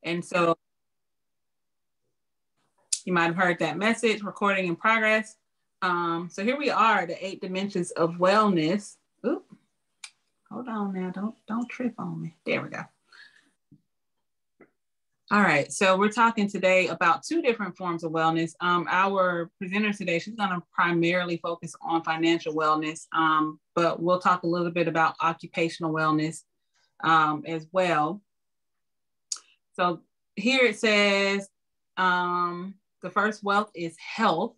And so you might have heard that message, recording in progress. So here we are, the 8 dimensions of wellness. Oop, hold on now, don't trip on me. There we go. All right, so we're talking today about 2 different forms of wellness. Our presenter today, she's going to primarily focus on financial wellness, but we'll talk a little bit about occupational wellness as well. So here it says, the first wealth is health.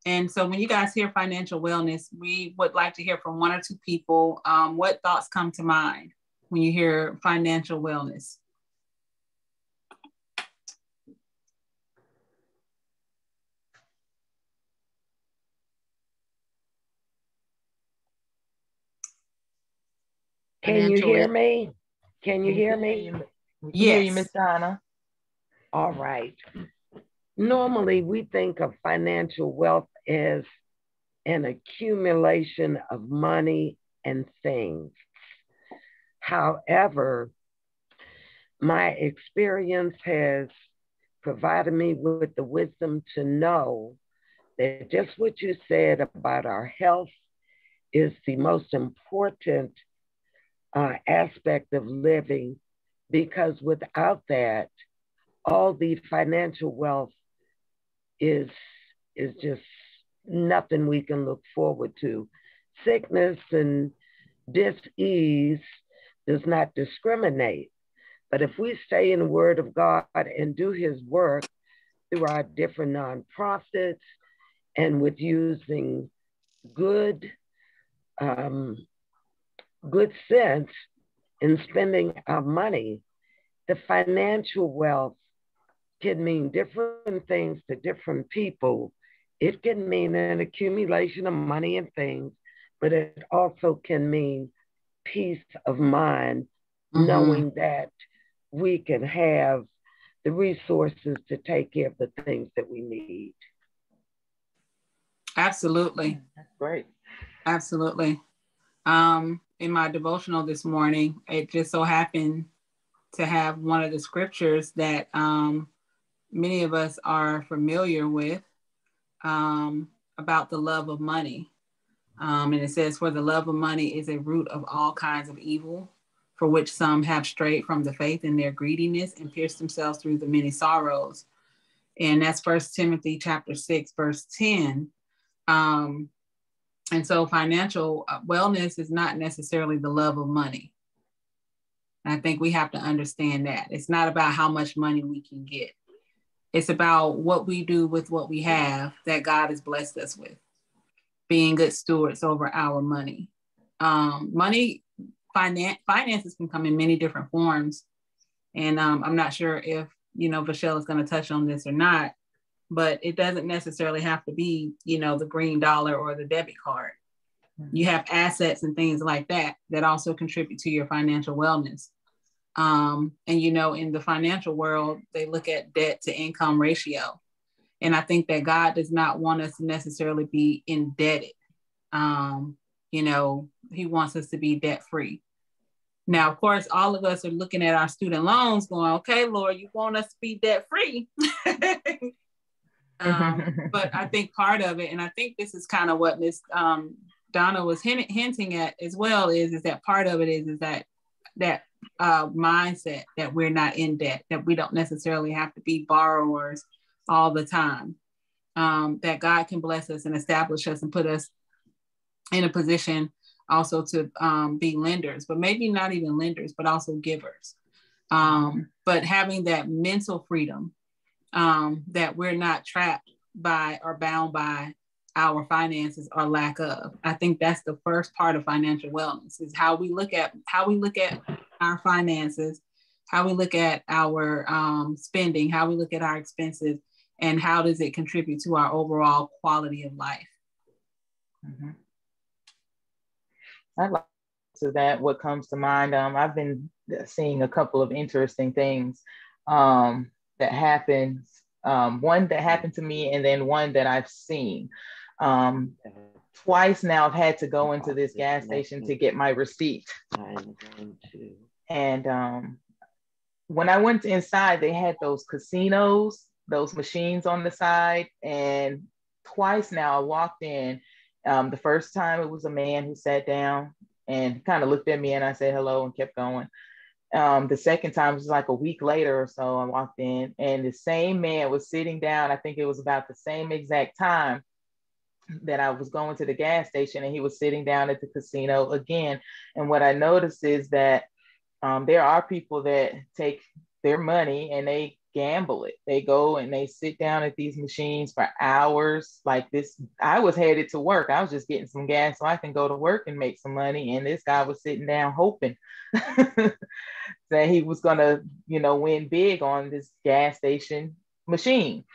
And so when you guys hear financial wellness, we would like to hear from 1 or 2 people. What thoughts come to mind when you hear financial wellness? Can you hear me? Can you hear me? We can hear you, Miss Donna. All right. Normally, we think of financial wealth as an accumulation of money and things. However, my experience has provided me with the wisdom to know that just what you said about our health is the most important aspect of living, because without that, all the financial wealth is just nothing we can look forward to. Sickness and dis-ease does not discriminate. But if we stay in the Word of God and do His work through our different nonprofits and with using good sense in spending our money, the financial wealth can mean different things to different people. It can mean an accumulation of money and things, but it also can mean peace of mind, knowing that we can have the resources to take care of the things that we need. Absolutely. That's great. Absolutely. In my devotional this morning, it just so happened to have one of the scriptures that many of us are familiar with about the love of money. And it says, for the love of money is a root of all kinds of evil, for which some have strayed from the faith in their greediness and pierced themselves through the many sorrows. And that's 1 Timothy chapter 6, verse 10. And so financial wellness is not necessarily the love of money. And I think we have to understand that. It's not about how much money we can get. It's about what we do with what we have that God has blessed us with, being good stewards over our money. Finances can come in many different forms. And I'm not sure if, Vachelle is going to touch on this or not, but it doesn't necessarily have to be, the green dollar or the debit card. You have assets and things like that also contribute to your financial wellness. And, in the financial world, they look at debt to income ratio. And I think that God does not want us to necessarily be indebted. He wants us to be debt free. Now, of course, all of us are looking at our student loans going, okay, Lord, you want us to be debt free. But I think part of it, and I think this is kind of what Miss Donna was hinting at as well, is that part of it is that mindset that we're not in debt, that we don't necessarily have to be borrowers all the time, that God can bless us and establish us and put us in a position also to be lenders, but maybe not even lenders, but also givers. But having that mental freedom, that we're not trapped by or bound by our finances or lack of. I think that's the first part of financial wellness, is how we look at our finances, how we look at our spending, how we look at our expenses, and how does it contribute to our overall quality of life. I'd like to that. What comes to mind? I've been seeing a couple of interesting things that happens. One that happened to me, and then one that I've seen. Twice now I've had to go into this gas station to get my receipt. And when I went inside, they had those casinos, those machines on the side. And twice now I walked in. The first time it was a man who sat down and kind of looked at me, and I said hello and kept going. The second time was like a week later or so, I walked in and the same man was sitting down. I think it was about the same exact time that I was going to the gas station, and he was sitting down at the casino again. And what I noticed is that there are people that take their money and they gamble it. They go and they sit down at these machines for hours like this. I was headed to work. I was just getting some gas so I can go to work and make some money. And this guy was sitting down hoping that he was going to, win big on this gas station machine.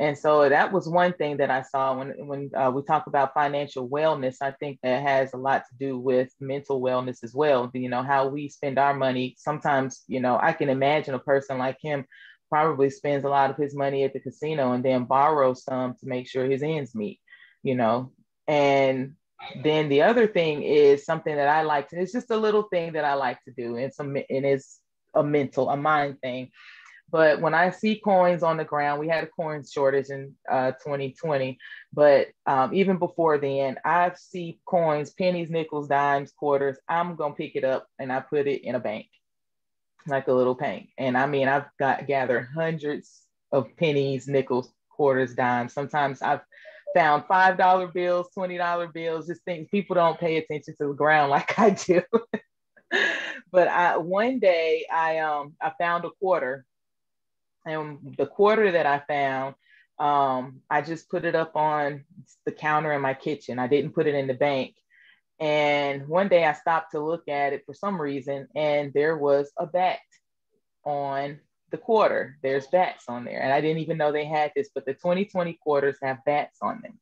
And so that was one thing that I saw when we talk about financial wellness. I think that has a lot to do with mental wellness as well. How we spend our money. Sometimes, I can imagine a person like him probably spends a lot of his money at the casino and then borrows some to make sure his ends meet, And then the other thing is something that I like to, it's just a little thing that I like to do. And it's a mind thing. But when I see coins on the ground, we had a coin shortage in 2020, but even before then, I see coins, pennies, nickels, dimes, quarters. I'm going to pick it up and I put it in a bank, like a little bank. And I mean, I've gathered hundreds of pennies, nickels, quarters, dimes. Sometimes I've found $5 bills, $20 bills, just things people don't pay attention to the ground like I do. But one day I found a quarter. And the quarter that I found, I just put it up on the counter in my kitchen. I didn't put it in the bank. And one day I stopped to look at it for some reason, and there was a bat on the quarter. There's bats on there. And I didn't even know they had this, but the 2020 quarters have bats on them.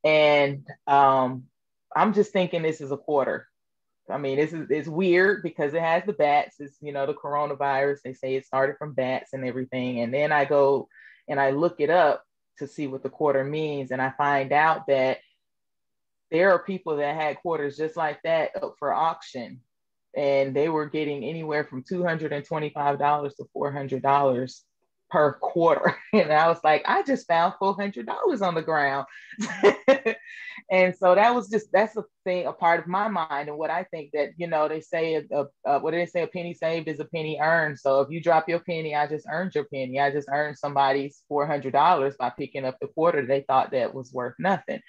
And I'm just thinking this is a quarter. I mean, it's weird because it has the bats. It's, the coronavirus. They say it started from bats and everything. And then I go and I look it up to see what the quarter means. And I find out that there are people that had quarters just like that up for auction. And they were getting anywhere from $225 to $400 per quarter. And I was like, I just found $400 on the ground. And so that's a thing, a part of my mind. And what I think that, they say, what do they say? A penny saved is a penny earned. So if you drop your penny, I just earned your penny. I just earned somebody's $400 by picking up the quarter they thought that was worth nothing.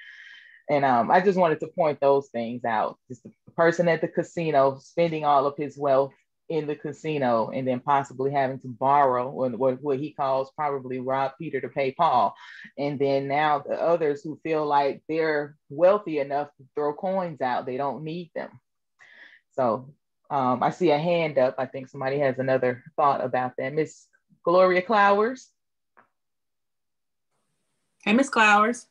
And I just wanted to point those things out. Just the person at the casino spending all of his wealth in the casino and then possibly having to borrow or what he calls probably rob Peter to pay Paul. And then now the others who feel like they're wealthy enough to throw coins out, they don't need them. So I see a hand up. I think somebody has another thought about that. Miss Gloria Clowers. Hey, Miss Clowers.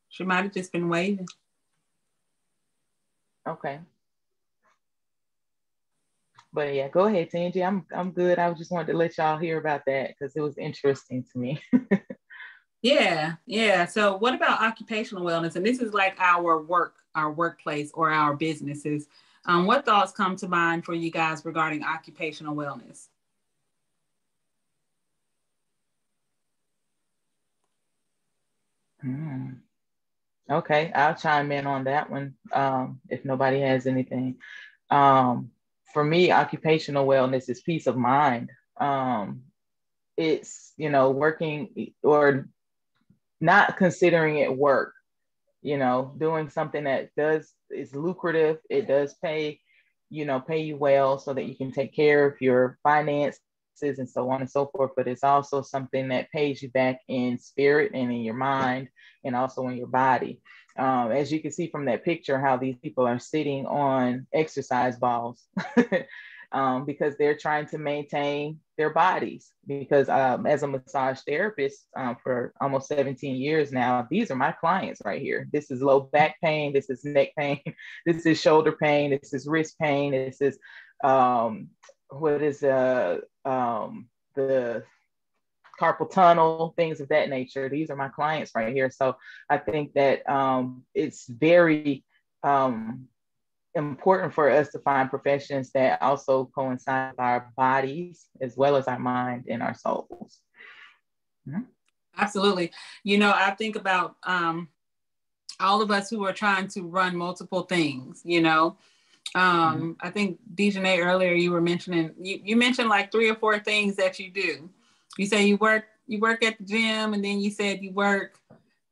She might have just been waiting. Okay. But yeah, go ahead, Tangi. I'm good. I just wanted to let y'all hear about that because it was interesting to me. Yeah. So what about occupational wellness? And this is like our workplace or our businesses. What thoughts come to mind for you guys regarding occupational wellness? Okay, I'll chime in on that one if nobody has anything. For me, occupational wellness is peace of mind. It's, working or not considering it work, doing something that is lucrative. It does pay you well so that you can take care of your finances and so on and so forth. But it's also something that pays you back in spirit and in your mind and also in your body. As you can see from that picture, how these people are sitting on exercise balls because they're trying to maintain their bodies. Because as a massage therapist for almost 17 years now, these are my clients right here. This is low back pain. This is neck pain. This is shoulder pain. This is wrist pain. This is the carpal tunnel, things of that nature. These are my clients right here. So I think that it's very important for us to find professions that also coincide with our bodies as well as our mind and our souls. Mm-hmm. Absolutely. You know, I think about all of us who are trying to run multiple things, you know. I think Dejanay earlier, you were mentioning, you mentioned like 3 or 4 things that you do. You say you work at the gym, and then you said you work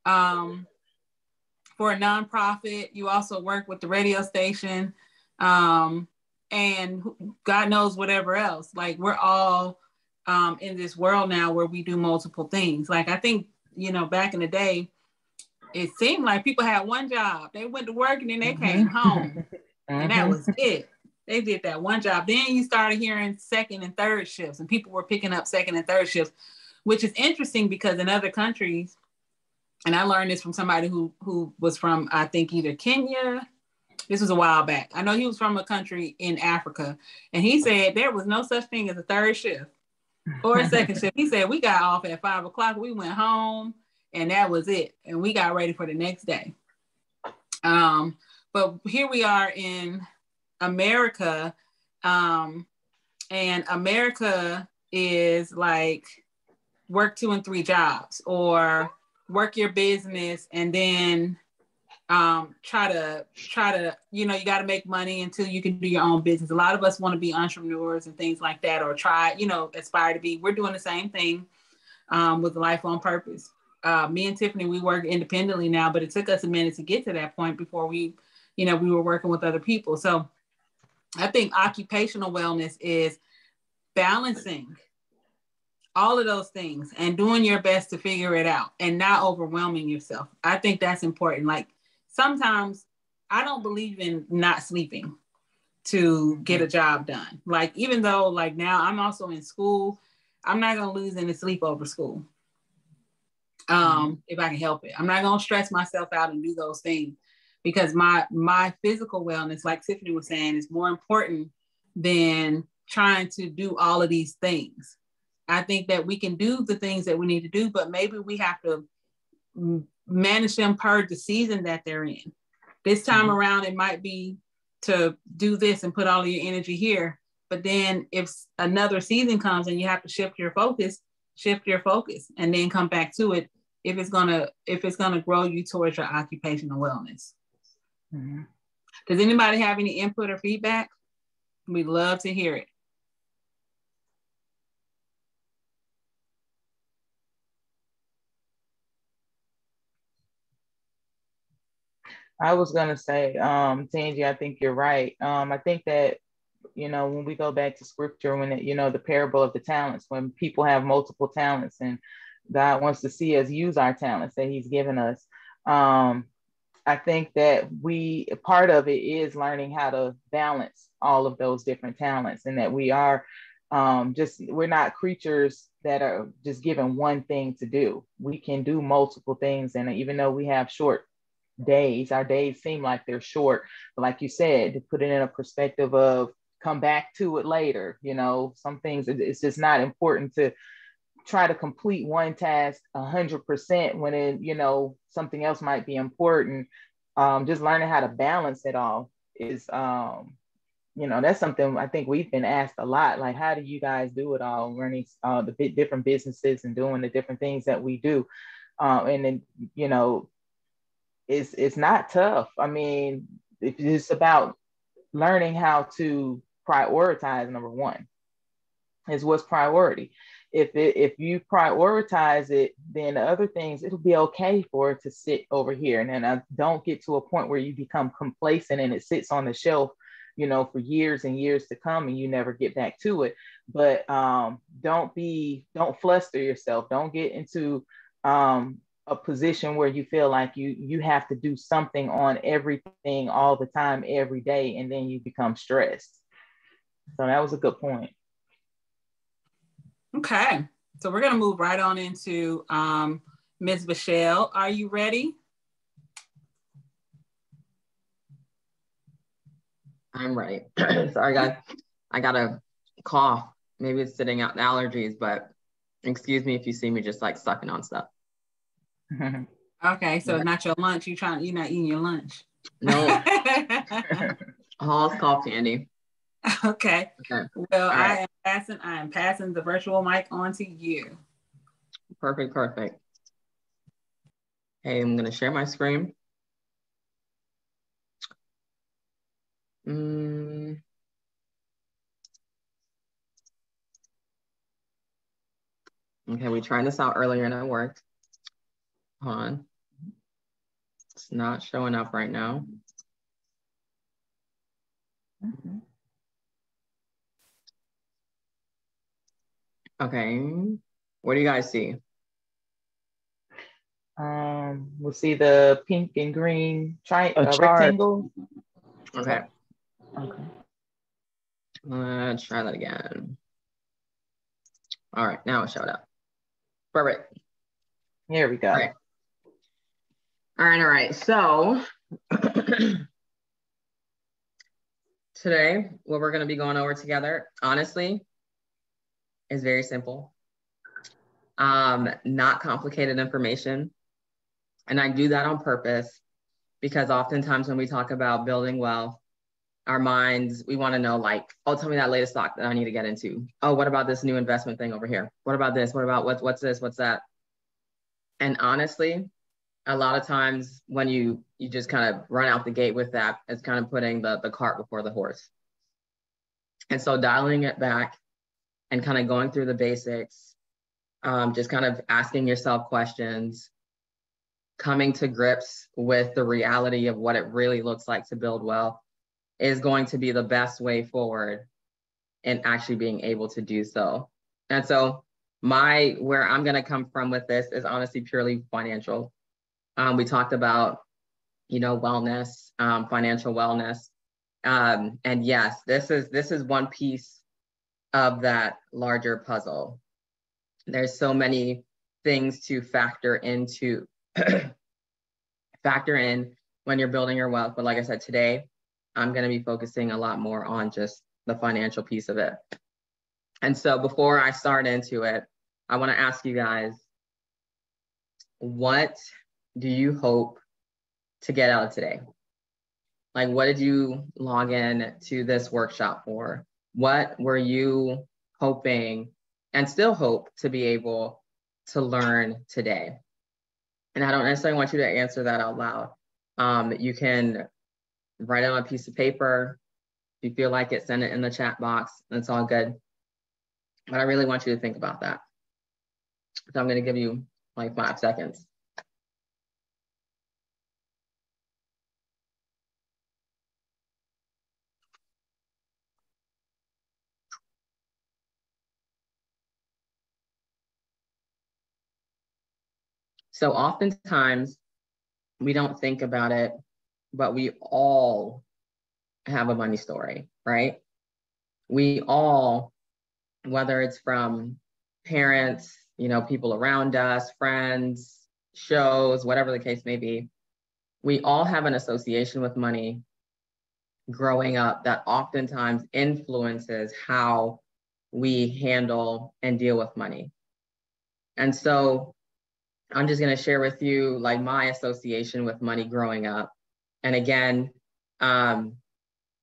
for a nonprofit. You also work with the radio station, and God knows whatever else. Like, we're all in this world now where we do multiple things. Like, I think, you know, back in the day, it seemed like people had one job. They went to work and then they came home. And that was it. They did that one job. Then you started hearing second and third shifts, and people were picking up second and third shifts, which is interesting because in other countries, and I learned this from somebody who was from, I think, either Kenya. This was a while back. I know he was from a country in Africa, and he said there was no such thing as a third shift or a second shift. He said we got off at 5 o'clock. We went home, and that was it. And we got ready for the next day. But here we are in America, and America is like work 2 and 3 jobs, or work your business and then try to, you know, you got to make money until you can do your own business. A lot of us want to be entrepreneurs and things like that, or try, you know, aspire to be. We're doing the same thing with Life on Purpose. Me and Tiffany, we work independently now, but it took us a minute to get to that point before we were working with other people. So I think occupational wellness is balancing all of those things and doing your best to figure it out and not overwhelming yourself. I think that's important. Like, sometimes I don't believe in not sleeping to get a job done. Like, even though like now I'm also in school, I'm not going to lose any sleep over school. If I can help it. I'm not going to stress myself out and do those things, because my physical wellness, like Tiffany was saying, is more important than trying to do all of these things. I think that we can do the things that we need to do, but maybe we have to manage them per the season that they're in. This time around, it might be to do this and put all of your energy here. But then if another season comes and you have to shift your focus and then come back to it if it's gonna grow you towards your occupational wellness. Mm-hmm. Does anybody have any input or feedback? We'd love to hear it. I was gonna say, Tangi, I think you're right. I think that, you know, when we go back to scripture, when the parable of the talents, when people have multiple talents and God wants to see us use our talents that He's given us. I think that part of it is learning how to balance all of those different talents, and that we are we're not creatures that are just given one thing to do. We can do multiple things. And even though we have short days, our days seem like they're short, but like you said, to put it in a perspective of come back to it later, you know, some things, it's just not important to try to complete one task 100% when it, you know, something else might be important. Just learning how to balance it all is, you know, that's something I think we've been asked a lot. Like, how do you guys do it all, running the different businesses and doing the different things that we do? And then, you know, it's not tough. I mean, it's about learning how to prioritize. Number one is what's priority. If you prioritize it, then the other things, it'll be okay for it to sit over here. And then don't get to a point where you become complacent and it sits on the shelf, you know, for years and years to come, and you never get back to it. But don't fluster yourself. Don't get into a position where you feel like you have to do something on everything all the time, every day, and then you become stressed. So that was a good point. Okay, so we're going to move right on into Ms. Vachelle. Are you ready? I'm ready. Sorry, guys. I got a cough. Maybe it's sitting out the allergies, but excuse me if you see me just like sucking on stuff. Okay, so not your lunch. You're not eating your lunch. No. Hall's cough candy. Okay. Okay. Well, Right. I am passing the virtual mic on to you. Perfect. Perfect. Hey, I'm going to share my screen. Okay, we tried this out earlier and it worked. Hold on. It's not showing up right now. Okay, what do you guys see? We'll see the pink and green rectangle. Okay. Okay. Let's try that again. All right, now it showed up. Perfect. Here we go. All right. So today, what we're going to be going over together, honestly, is very simple. Not complicated information. And I do that on purpose because oftentimes when we talk about building wealth, our minds, we want to know like, oh, tell me that latest stock that I need to get into. Oh, what about this new investment thing over here? What about this? What about what's this? What's that? And honestly, a lot of times when you just kind of run out the gate with that, it's kind of putting the cart before the horse. And so dialing it back and kind of going through the basics, just kind of asking yourself questions, coming to grips with the reality of what it really looks like to build wealth is going to be the best way forward in actually being able to do so. And so where I'm going to come from with this is honestly purely financial. We talked about, wellness, financial wellness. And yes, this is one piece of that larger puzzle. There's so many things to factor in when you're building your wealth. But like I said, today, I'm going to be focusing a lot more on just the financial piece of it. And so before I start into it, I want to ask you guys, what do you hope to get out of today? Like, what did you log in to this workshop for? What were you hoping and still hope to be able to learn today? And I don't necessarily want you to answer that out loud. You can write it on a piece of paper. If you feel like it, send it in the chat box. It's all good. But I really want you to think about that. So I'm going to give you like 5 seconds. So oftentimes we don't think about it, but we all have a money story, right? We all, whether it's from parents, people around us, friends, shows, whatever the case may be, we all have an association with money growing up that oftentimes influences how we handle and deal with money. And so I'm just going to share with you like my association with money growing up. And again, I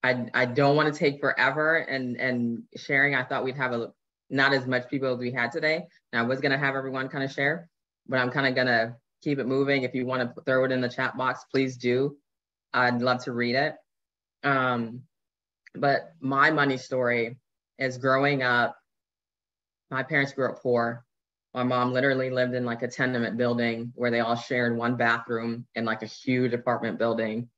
don't want to take forever and sharing. I thought we'd have not as much people as we had today. And I was going to have everyone kind of share, but I'm kind of going to keep it moving. If you want to throw it in the chat box, please do. I'd love to read it. But my money story is growing up. My parents grew up poor. My mom literally lived in like a tenement building where they all shared one bathroom in like a huge apartment building.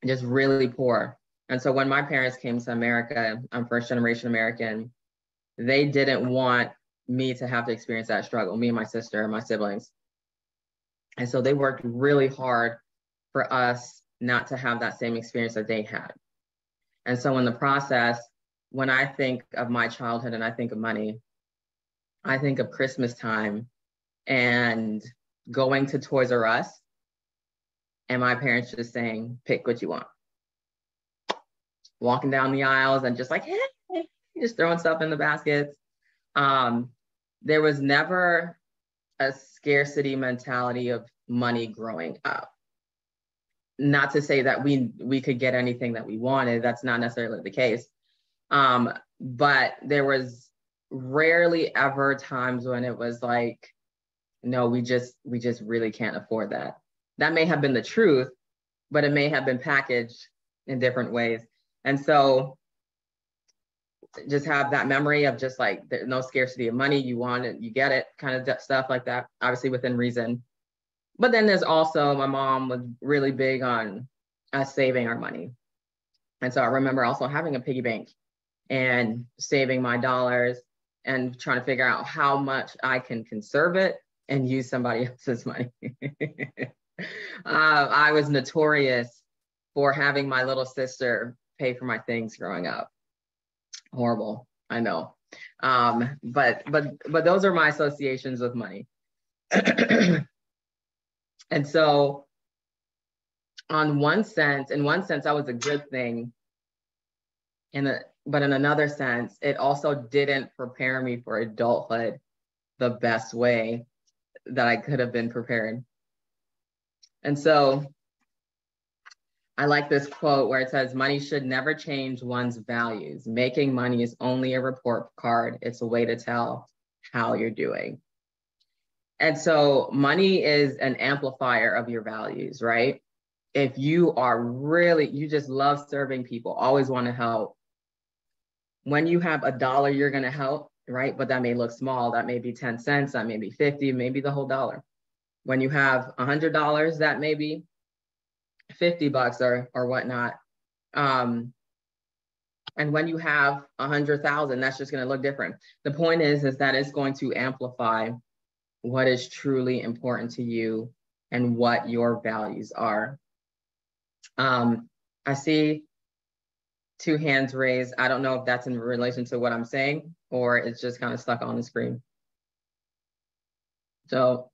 Just really poor. And so when my parents came to America, I'm first generation American, they didn't want me to have to experience that struggle, me and my sister and my siblings. And so they worked really hard for us not to have that same experience that they had. And so in the process, when I think of my childhood and I think of money, I think of Christmas time and going to Toys R Us and my parents just saying, pick what you want. Walking down the aisles and just like, hey, just throwing stuff in the baskets. There was never a scarcity mentality of money growing up. not to say that we could get anything that we wanted. That's not necessarily the case. But there was rarely ever times when it was like, no, we just really can't afford that. That may have been the truth, but it may have been packaged in different ways. And so just have that memory of just like, there's no scarcity of money, you want it, you get it, kind of stuff like that, obviously within reason. But then there's also, my mom was really big on us saving our money. And so I remember also having a piggy bank and saving my dollars and trying to figure out how much I can conserve it and use somebody else's money. I was notorious for having my little sister pay for my things growing up. Horrible, I know. But those are my associations with money. And so in one sense, that was a good thing. But in another sense, it also didn't prepare me for adulthood the best way that I could have been prepared. And so I like this quote where it says, money should never change one's values. Making money is only a report card. It's a way to tell how you're doing. And so money is an amplifier of your values, right? If you are really, you just love serving people, always want to help. When you have $1, you're going to help, right? But that may look small. That may be 10 cents. That may be 50, maybe the whole dollar. When you have $100, that may be $50 or whatnot. And when you have 100,000, that's just going to look different. The point is that it's going to amplify what is truly important to you and what your values are. I see 2 hands raised. I don't know if that's in relation to what I'm saying or it's just kind of stuck on the screen. So.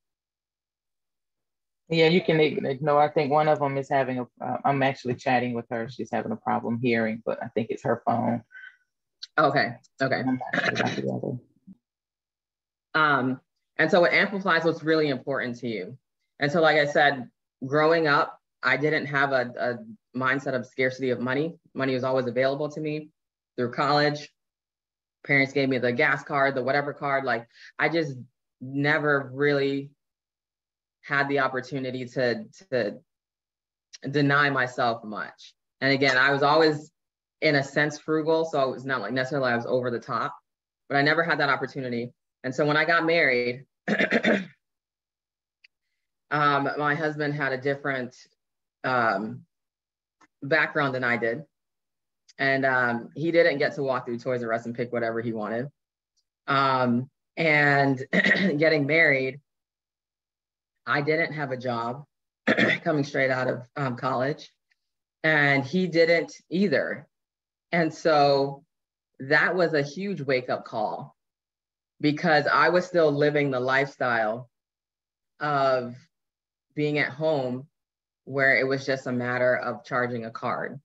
Yeah, you can ignore. I think one of them is having I'm actually chatting with her. She's having a problem hearing, but I think it's her phone. Okay. And so it amplifies what's really important to you. And so, like I said, growing up, I didn't have a mindset of scarcity of money. Money was always available to me through college. Parents gave me the gas card, the whatever card. Like, I just never really had the opportunity to deny myself much. And again, I was always, in a sense, frugal. So it was not like necessarily I was over the top, but I never had that opportunity. And so when I got married, my husband had a different background than I did. And he didn't get to walk through Toys R Us and pick whatever he wanted. And getting married, I didn't have a job coming straight out of college, and he didn't either. And so that was a huge wake-up call, because I was still living the lifestyle of being at home where it was just a matter of charging a card,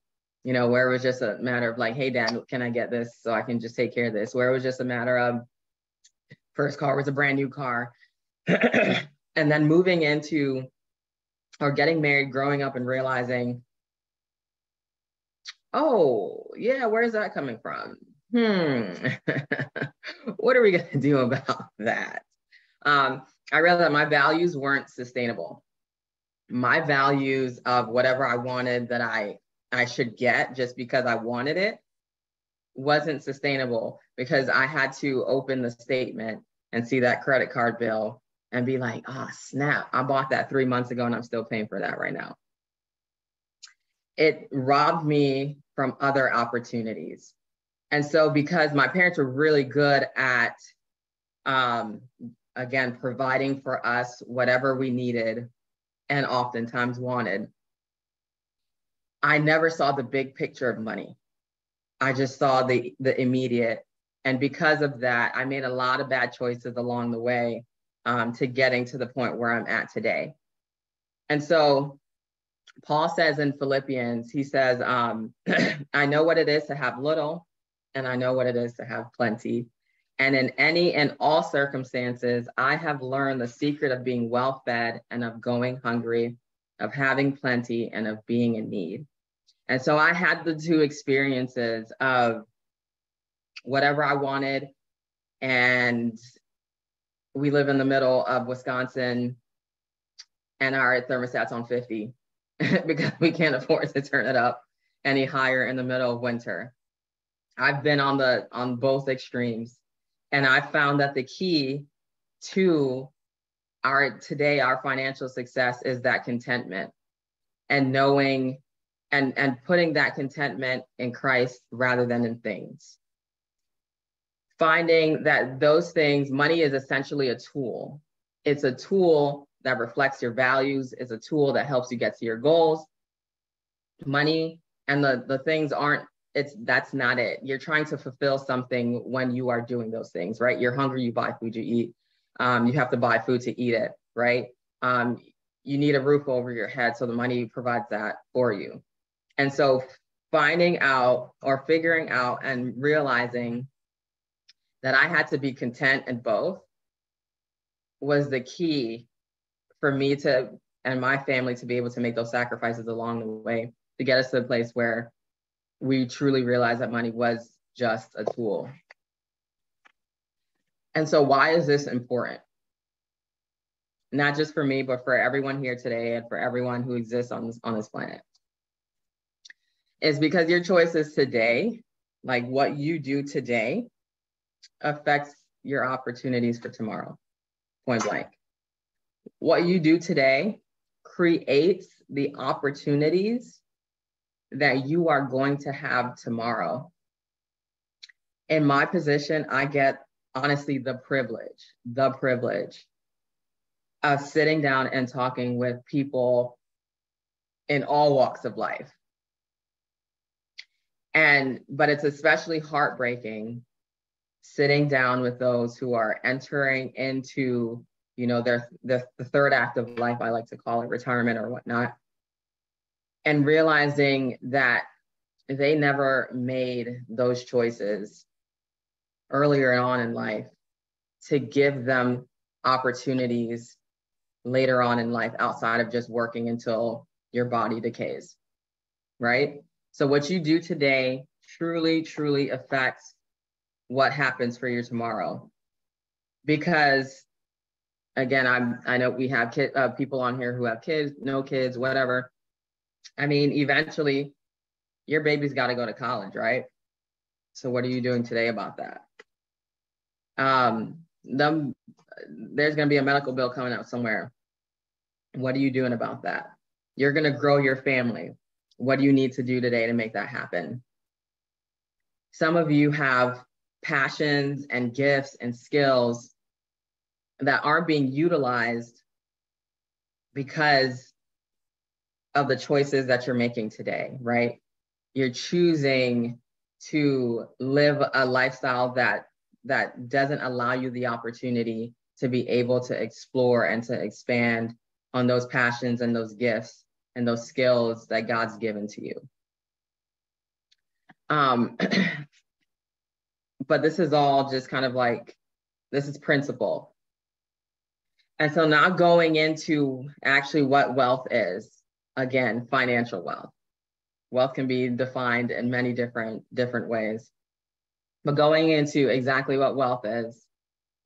you know, where it was just a matter of like, hey, Dad, can I get this so I can just take care of this? Where it was just a matter of first car was a brand new car. And then moving into or getting married, growing up and realizing, oh, yeah, where's that coming from? What are we going to do about that? I realized that my values weren't sustainable. My values of whatever I wanted that I should get just because I wanted it wasn't sustainable, because I had to open the statement and see that credit card bill and be like, oh, snap, I bought that 3 months ago and I'm still paying for that right now. It robbed me from other opportunities. And so because my parents were really good at, again, providing for us whatever we needed and oftentimes wanted, I never saw the big picture of money. I just saw the immediate. And because of that, I made a lot of bad choices along the way to getting to the point where I'm at today. And so Paul says in Philippians, he says, I know what it is to have little, and I know what it is to have plenty. And in any and all circumstances, I have learned the secret of being well fed and of going hungry of having plenty and of being in need. And so I had the two experiences of whatever I wanted. And we live in the middle of Wisconsin and our thermostat's on 50 because we can't afford to turn it up any higher in the middle of winter. I've been on both extremes. And I found that the key to our financial success is that contentment, and knowing and putting that contentment in Christ rather than in things. Finding that those things, money is essentially a tool. It's a tool that reflects your values. It's a tool that helps you get to your goals. Money and the things that's not it. You're trying to fulfill something when you are doing those things, right? You're hungry, you buy food, you eat. You have to buy food to eat it, right? You need a roof over your head, so the money provides that for you. And so finding out or figuring out and realizing that I had to be content in both was the key for me to, and my family, to be able to make those sacrifices along the way to get us to the place where we truly realized that money was just a tool. And so why is this important? Not just for me, but for everyone here today and for everyone who exists on this planet. It's because your choices today, like what you do today, affects your opportunities for tomorrow, point blank. What you do today creates the opportunities that you are going to have tomorrow. In my position, I get, honestly, the privilege of sitting down and talking with people in all walks of life. But it's especially heartbreaking sitting down with those who are entering into, the third act of life, I like to call it, retirement or whatnot, and realizing that they never made those choices earlier on in life to give them opportunities later on in life outside of just working until your body decays, right? So what you do today truly, truly affects what happens for you tomorrow. Because again, I know we have people on here who have kids, no kids, whatever. I mean, eventually your baby's got to go to college, right? So what are you doing today about that? There's going to be a medical bill coming out somewhere. What are you doing about that? You're going to grow your family. What do you need to do today to make that happen? Some of you have passions and gifts and skills that aren't being utilized because of the choices that you're making today, right? You're choosing to live a lifestyle that doesn't allow you the opportunity to be able to explore and to expand on those passions and those gifts and those skills that God's given to you. But this is all just kind of like, this is principle. And so now going into actually what wealth is, again, financial wealth. Wealth can be defined in many different ways. But going into exactly what wealth is,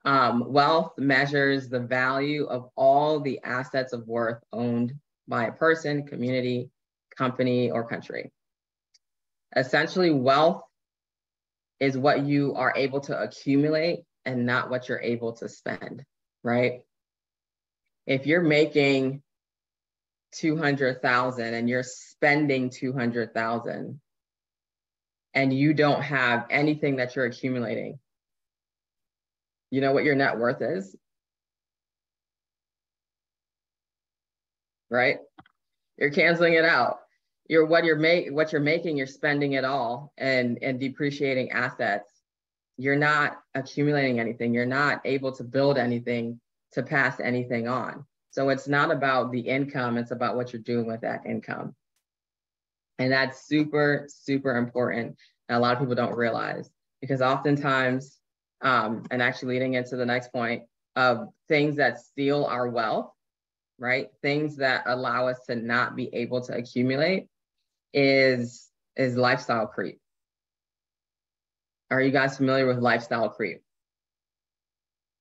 wealth measures the value of all the assets of worth owned by a person, community, company, or country. Essentially, wealth is what you are able to accumulate and not what you're able to spend, right? If you're making $200,000 and you're spending $200,000 and you don't have anything that you're accumulating, you know what your net worth is? Right? You're canceling it out. What you're making, you're spending it all and depreciating assets. You're not accumulating anything. You're not able to build anything to pass anything on. So it's not about the income, it's about what you're doing with that income. And that's super, super important. And a lot of people don't realize, because oftentimes, and actually leading into the next point of things that steal our wealth, right? Things that allow us to not be able to accumulate is lifestyle creep. Are you guys familiar with lifestyle creep?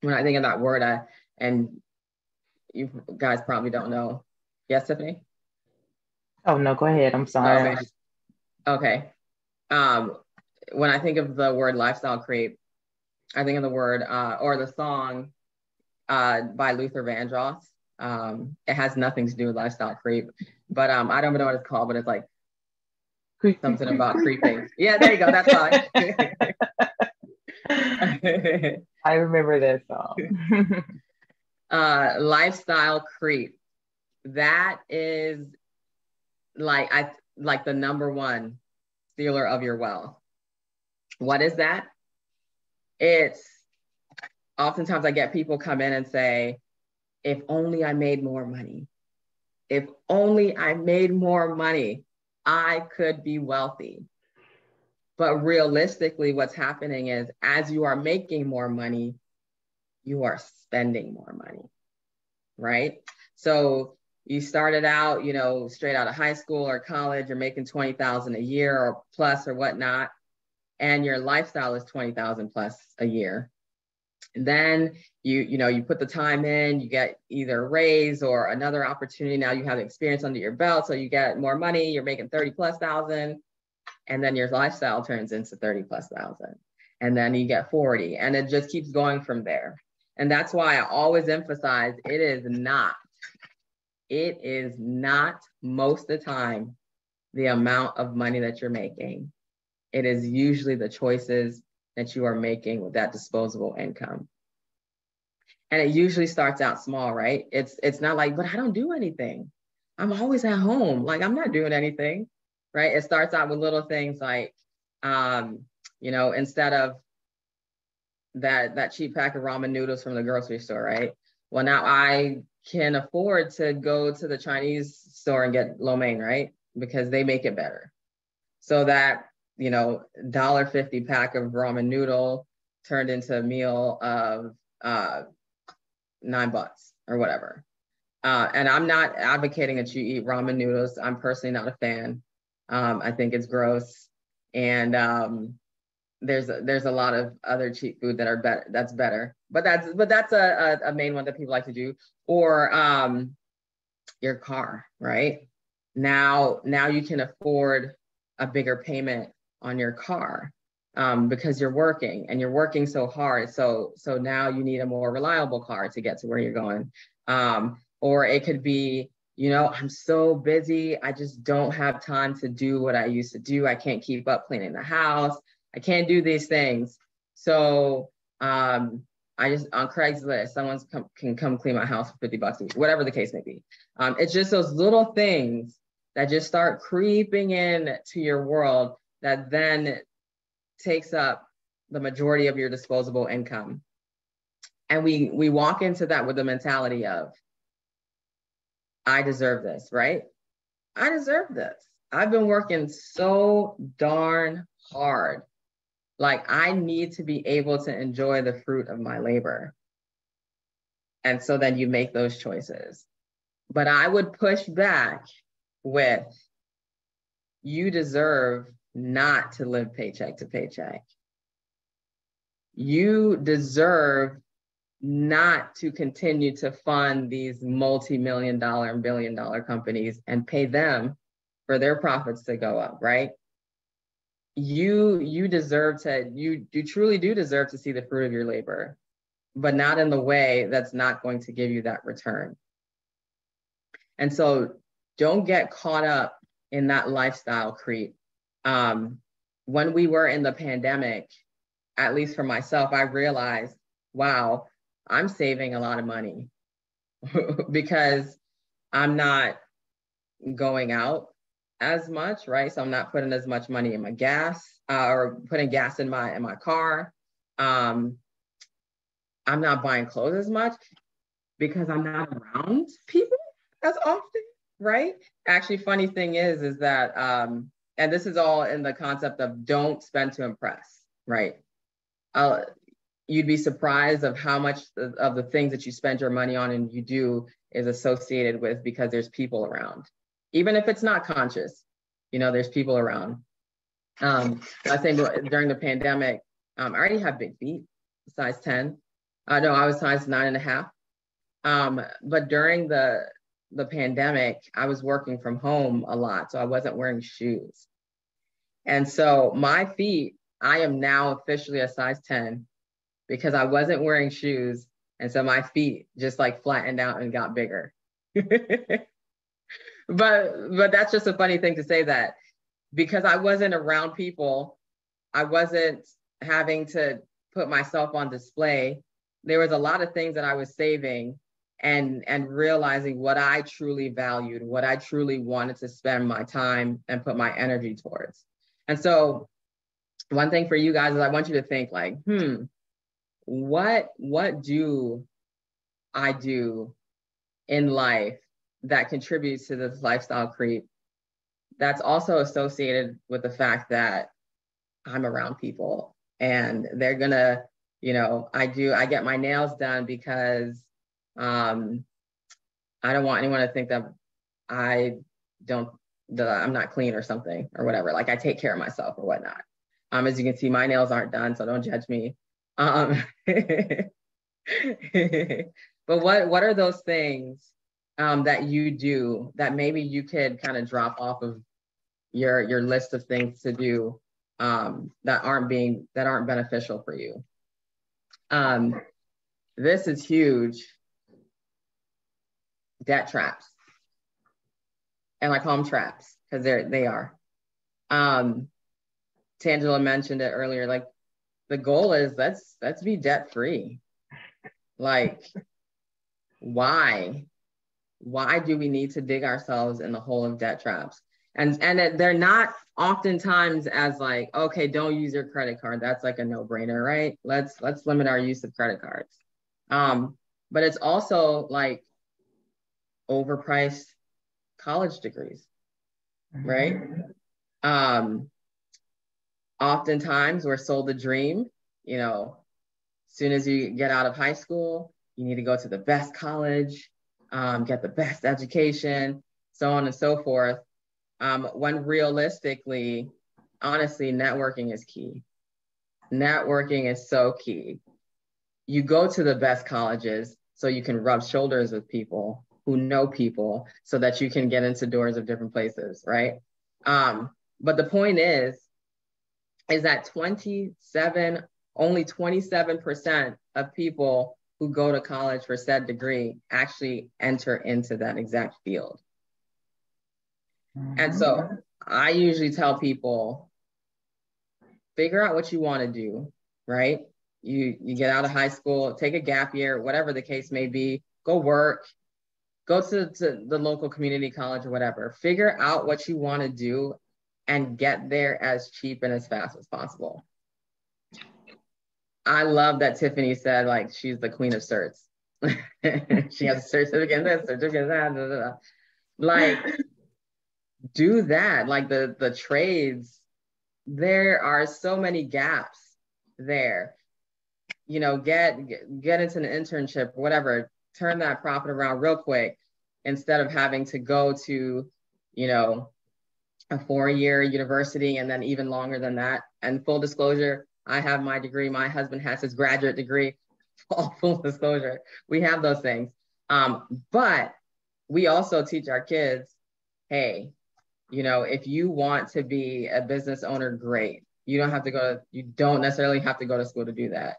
When I think of that word, and you guys probably don't know. Yes, Tiffany? Oh, no, go ahead. I'm sorry. Okay. When I think of the word lifestyle creep, I think of the word or the song by Luther Vandross. It has nothing to do with lifestyle creep, but I don't know what it's called, but it's like something about creeping. Yeah, there you go. That's fine. I remember that song. Lifestyle creep. That is like the number one stealer of your wealth. What is that? It's oftentimes I get people come in and say, if only I made more money. If only I made more money, I could be wealthy. But realistically, what's happening is as you are making more money, you are spending more money, right? So you started out, straight out of high school or college, you're making $20,000 a year or plus or whatnot, and your lifestyle is $20,000 plus a year. And then you put the time in, you get either a raise or another opportunity. Now you have experience under your belt, so you get more money, you're making 30,000+, and then your lifestyle turns into 30,000+, and then you get 40, and it just keeps going from there. And that's why I always emphasize it is not most of the time the amount of money that you're making. It is usually the choices that you are making with that disposable income. And it usually starts out small, right? It's not like, but I don't do anything. I'm always at home. Like, I'm not doing anything, right? It starts out with little things like, instead of that cheap pack of ramen noodles from the grocery store, right? Well, now I can afford to go to the Chinese store and get lo mein, right? Because they make it better. So that, $1.50 pack of ramen noodle turned into a meal of $9 or whatever. And I'm not advocating that you eat ramen noodles. I'm personally not a fan. I think it's gross. And there's a lot of other cheap food that are better. That's better. But that's a main one that people like to do. Or your car, right? Now you can afford a bigger payment on your car because you're working so hard. So now you need a more reliable car to get to where you're going. Or it could be, I'm so busy, I just don't have time to do what I used to do. I can't keep up cleaning the house. I can't do these things. So I just, on Craigslist, someone can come clean my house for $50 a week, whatever the case may be. It's just those little things that just start creeping in to your world that then takes up the majority of your disposable income. And we walk into that with the mentality of, I deserve this, right? I deserve this. I've been working so darn hard. Like, I need to be able to enjoy the fruit of my labor. And so then you make those choices. But I would push back with, you deserve not to live paycheck to paycheck. You deserve not to continue to fund these multi-million-dollar and billion-dollar companies and pay them for their profits to go up, right? You deserve to, you truly do deserve to see the fruit of your labor, but not in the way that's not going to give you that return. And so don't get caught up in that lifestyle creep. When we were in the pandemic, at least for myself, I realized, wow, I'm saving a lot of money because I'm not going out as much, right? So I'm not putting as much money in my gas or putting gas in my car. I'm not buying clothes as much because I'm not around people as often, right? Actually, funny thing is that, and this is all in the concept of don't spend to impress, right? you'd be surprised of how much of the things that you spend your money on and you do is associated with because there's people around. Even if it's not conscious, you know, there's people around. I think during the pandemic, I already have big feet, size 10. No, I was size 9.5. But during the pandemic, I was working from home a lot, so I wasn't wearing shoes. And so my feet, I am now officially a size 10 because I wasn't wearing shoes. And so my feet just like flattened out and got bigger. But that's just a funny thing to say, that because I wasn't around people, I wasn't having to put myself on display. There was a lot of things that I was saving and realizing what I truly valued, what I truly wanted to spend my time and put my energy towards. And so one thing for you guys is I want you to think like, what do I do in life that contributes to this lifestyle creep that's also associated with the fact that I'm around people and they're gonna, you know, I get my nails done because I don't want anyone to think that I'm not clean or something or whatever. Like I take care of myself or whatnot. As you can see, my nails aren't done, so don't judge me. But what are those things that you do that maybe you could kind of drop off of your list of things to do that aren't beneficial for you? This is huge. Debt traps. And I call them traps because they are. Tangela mentioned it earlier, like the goal is let's be debt free. Like, why do we need to dig ourselves in the hole of debt traps? And they're not oftentimes as like, okay, don't use your credit card. That's like a no-brainer, right? Let's limit our use of credit cards. But it's also like overpriced college degrees, right? Oftentimes we're sold the dream, you know, as soon as you get out of high school, you need to go to the best college, get the best education, so on and so forth. When realistically, honestly, networking is key. Networking is so key. You go to the best colleges so you can rub shoulders with people who know people so that you can get into doors of different places, right? But the point is that only 27% of people who go to college for said degree actually enter into that exact field. And so I usually tell people, figure out what you want to do, right? You get out of high school, take a gap year, whatever the case may be, go work, go to the local community college or whatever. Figure out what you want to do and get there as cheap and as fast as possible. I love that Tiffany said, like, she's the queen of certs. She has a certificate this, certificate that, Like, do that. Like the trades, there are so many gaps there. You know, get into an internship, whatever, turn that profit around real quick instead of having to go to, you know, a 4-year university and then even longer than that. And full disclosure, I have my degree. My husband has his graduate degree. Full disclosure, we have those things. But we also teach our kids, hey, you know, if you want to be a business owner, great. You don't necessarily have to go to school to do that.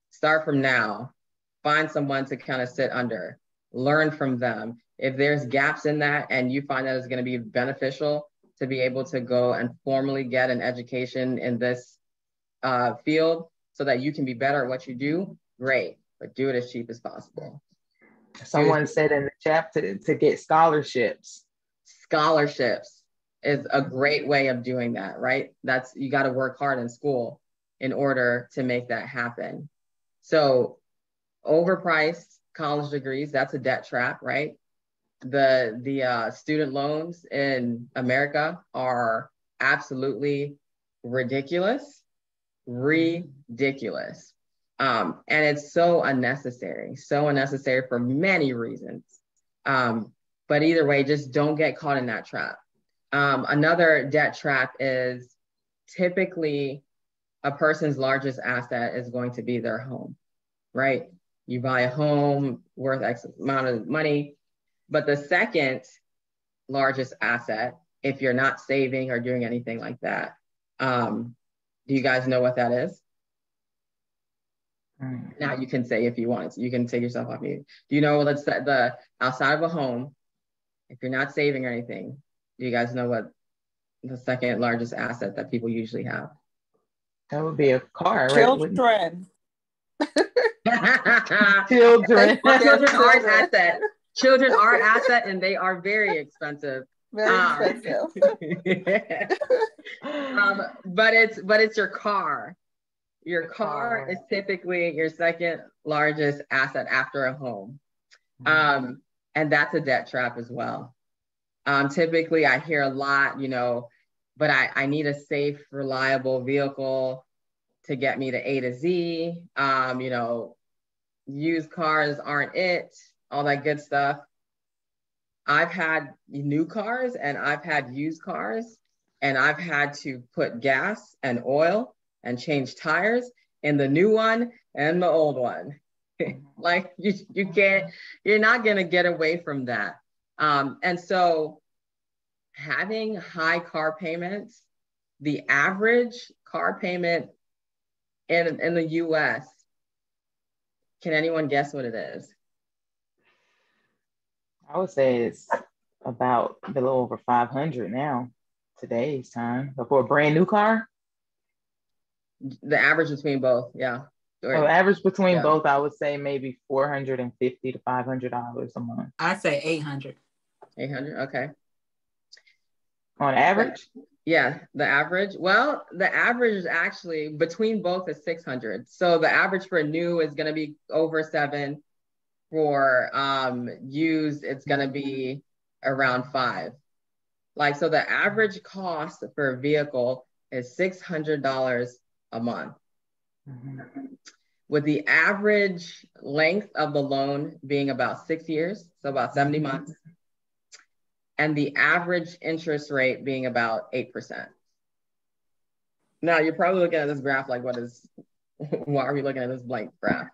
Start from now. Find someone to kind of sit under, learn from them. If there's gaps in that and you find that it's going to be beneficial to be able to go and formally get an education in this field so that you can be better at what you do, great, but do it as cheap as possible. Someone said in the chat to get scholarships. Scholarships is a great way of doing that, right? You got to work hard in school in order to make that happen. So overpriced college degrees, that's a debt trap, right? The student loans in America are absolutely ridiculous. And it's so unnecessary for many reasons. But either way, just don't get caught in that trap. Another debt trap is typically a person's largest asset is going to be their home, right? You buy a home worth X amount of money, but the second largest asset, if you're not saving or doing anything like that, do you guys know what that is? Now you can say if you want, you can take yourself off mute. Do you know, let's say the outside of a home, if you're not saving or anything, do you guys know what the second largest asset that people usually have? That would be a car, right? Children. Children. Children are an asset. Children are asset, and they are very expensive. Very expensive. But it's your car. Your car is typically your second largest asset after a home. And that's a debt trap as well. Typically I hear a lot, but I need a safe, reliable vehicle to get me to A to Z. Used cars aren't it, all that good stuff. I've had new cars and I've had used cars, and I've had to put gas and oil and change tires in the new one and the old one. Like you can't, you're not gonna get away from that. And so having high car payments, the average car payment in the US, can anyone guess what it is? I would say it's about a little over 500 now, today's time, for a brand new car. The average between both, yeah. So average between both, I would say maybe $450 to $500 a month. I'd say 800. 800, okay. On average? Yeah, the average. Well, the average is actually between both is 600. So the average for new is going to be over 7. For used, it's going to be around 5. Like, so the average cost for a vehicle is $600 a month. With the average length of the loan being about 6 years, so about 70 months, and the average interest rate being about 8%. Now, you're probably looking at this graph like, why are we looking at this blank graph?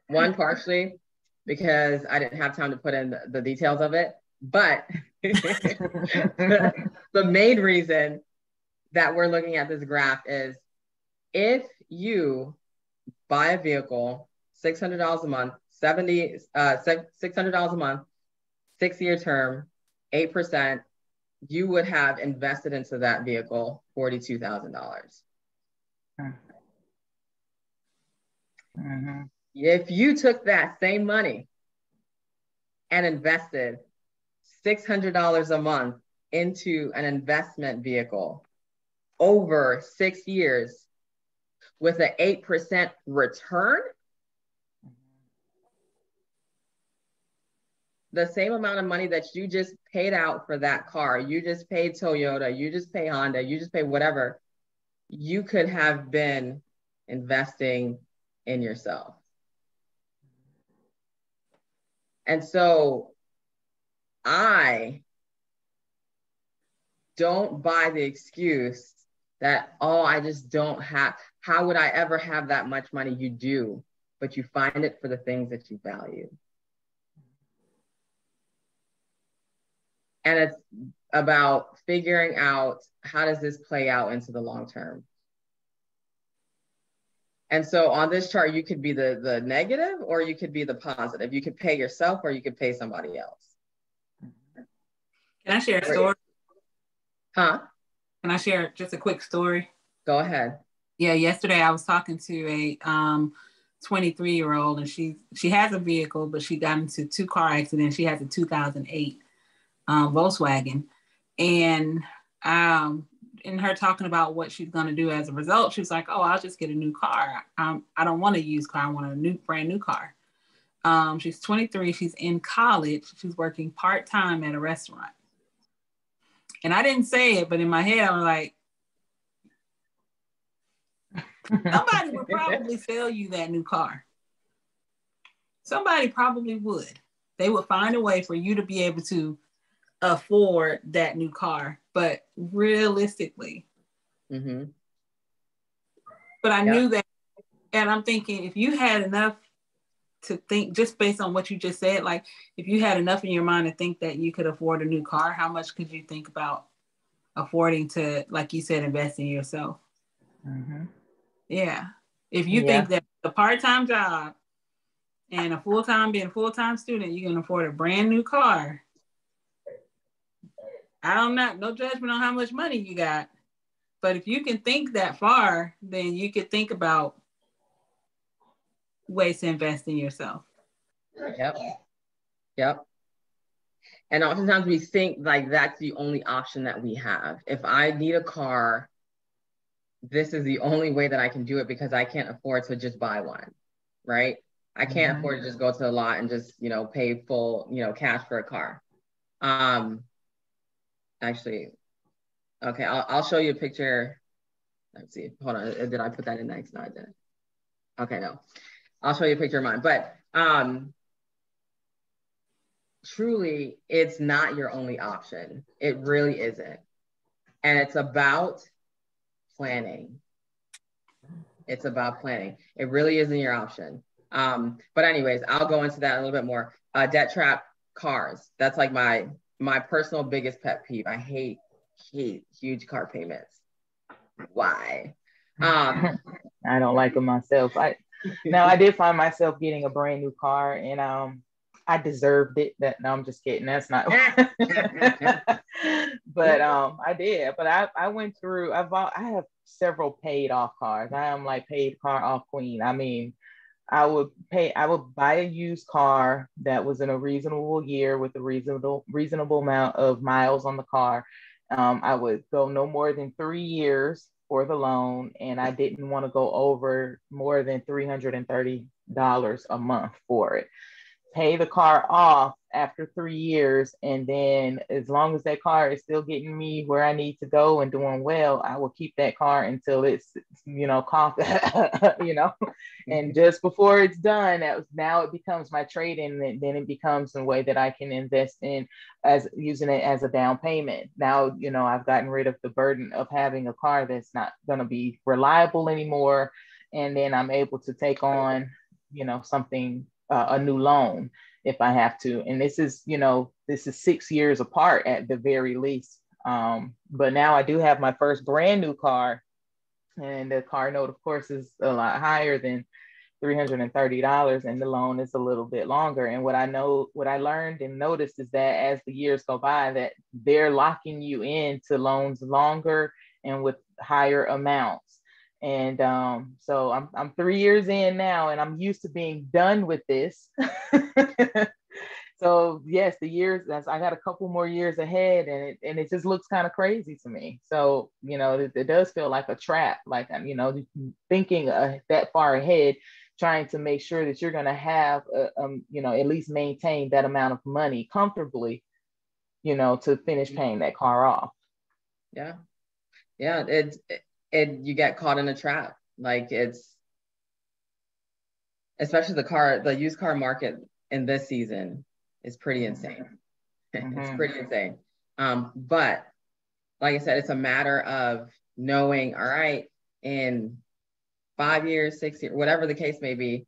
One, partially because I didn't have time to put in the details of it, but the main reason that we're looking at this graph is if you buy a vehicle, $600 a month, $600 a month, 6-year term, 8%, you would have invested into that vehicle $42,000. If you took that same money and invested $600 a month into an investment vehicle over 6 years with an 8% return, the same amount of money that you just paid out for that car, you just paid Toyota, you just pay Honda, you just pay whatever, you could have been investing in yourself. And so I don't buy the excuse that, oh, I just don't have, how would I ever have that much money? You do, but you find it for the things that you value. And it's about figuring out, how does this play out into the long term? And so on this chart, you could be the negative or you could be the positive. You could pay yourself or you could pay somebody else. Can I share a story? Huh? Can I share just a quick story? Go ahead. Yeah, yesterday I was talking to a 23-year-old, and she has a vehicle, but she got into 2 car accidents. She has a 2008 Volkswagen. And in her talking about what she's going to do as a result, she was like, oh, I'll just get a new car. I don't want a used car. I want a brand new car. She's 23. She's in college. She's working part-time at a restaurant. And I didn't say it, but in my head, I was like, Somebody would probably sell you that new car. Somebody probably would. They would find a way for you to be able to afford that new car. But realistically, but I knew that, and I'm thinking, if you had enough to think, just based on what you just said, like if you had enough in your mind to think that you could afford a new car, how much could you think about affording to, like you said, invest in yourself? Yeah. If you think that a part-time job and being a full-time student, you can afford a brand new car. I don't know, no judgment on how much money you got. But if you can think that far, then you could think about ways to invest in yourself. Yep. And oftentimes we think like that's the only option that we have. If I need a car, this is the only way that I can do it because I can't afford to just buy one, right? I can't afford to just go to the lot and just, pay full, cash for a car. Actually, okay, I'll show you a picture. Let's see, hold on, did I put that in next? No, I didn't. Okay, no, I'll show you a picture of mine. But truly, it's not your only option. It really isn't. And it's about planning. It's about planning. It really isn't your option. But anyways, I'll go into that a little bit more. Debt trap cars. That's like my personal biggest pet peeve. I hate huge car payments. Why? I don't like them myself. I did find myself getting a brand new car, and I deserved it. No, I'm just kidding. That's not. But I did. But I went through. I have several paid off cars. I am like paid car off queen. I mean, I would buy a used car that was in a reasonable year with a reasonable amount of miles on the car. I would go no more than 3 years for the loan, and I didn't want to go over more than $330 a month for it. Pay the car off after 3 years, and then as long as that car is still getting me where I need to go and doing well, I will keep that car until it's and just before it's done, now it becomes my trade-in, and then it becomes a way that I can invest in as using it as a down payment. Now I've gotten rid of the burden of having a car that's not going to be reliable anymore, and then I'm able to take on something, a new loan if I have to. And this is 6 years apart at the very least. But now I do have my first brand new car, and the car note, of course, is a lot higher than $330, and the loan is a little bit longer. And what I learned and noticed is that as the years go by, that they're locking you into loans longer and with higher amounts. And so I'm 3 years in now, and I'm used to being done with this. So yes, I got a couple more years ahead, and it just looks kind of crazy to me. So it does feel like a trap, like thinking that far ahead, trying to make sure that you're going to have at least maintain that amount of money comfortably, to finish paying that car off. Yeah, you get caught in a trap. Like especially the used car market in this season is pretty insane. It's pretty insane. But like I said, it's a matter of knowing, all right, in 5 years, 6 years, whatever the case may be,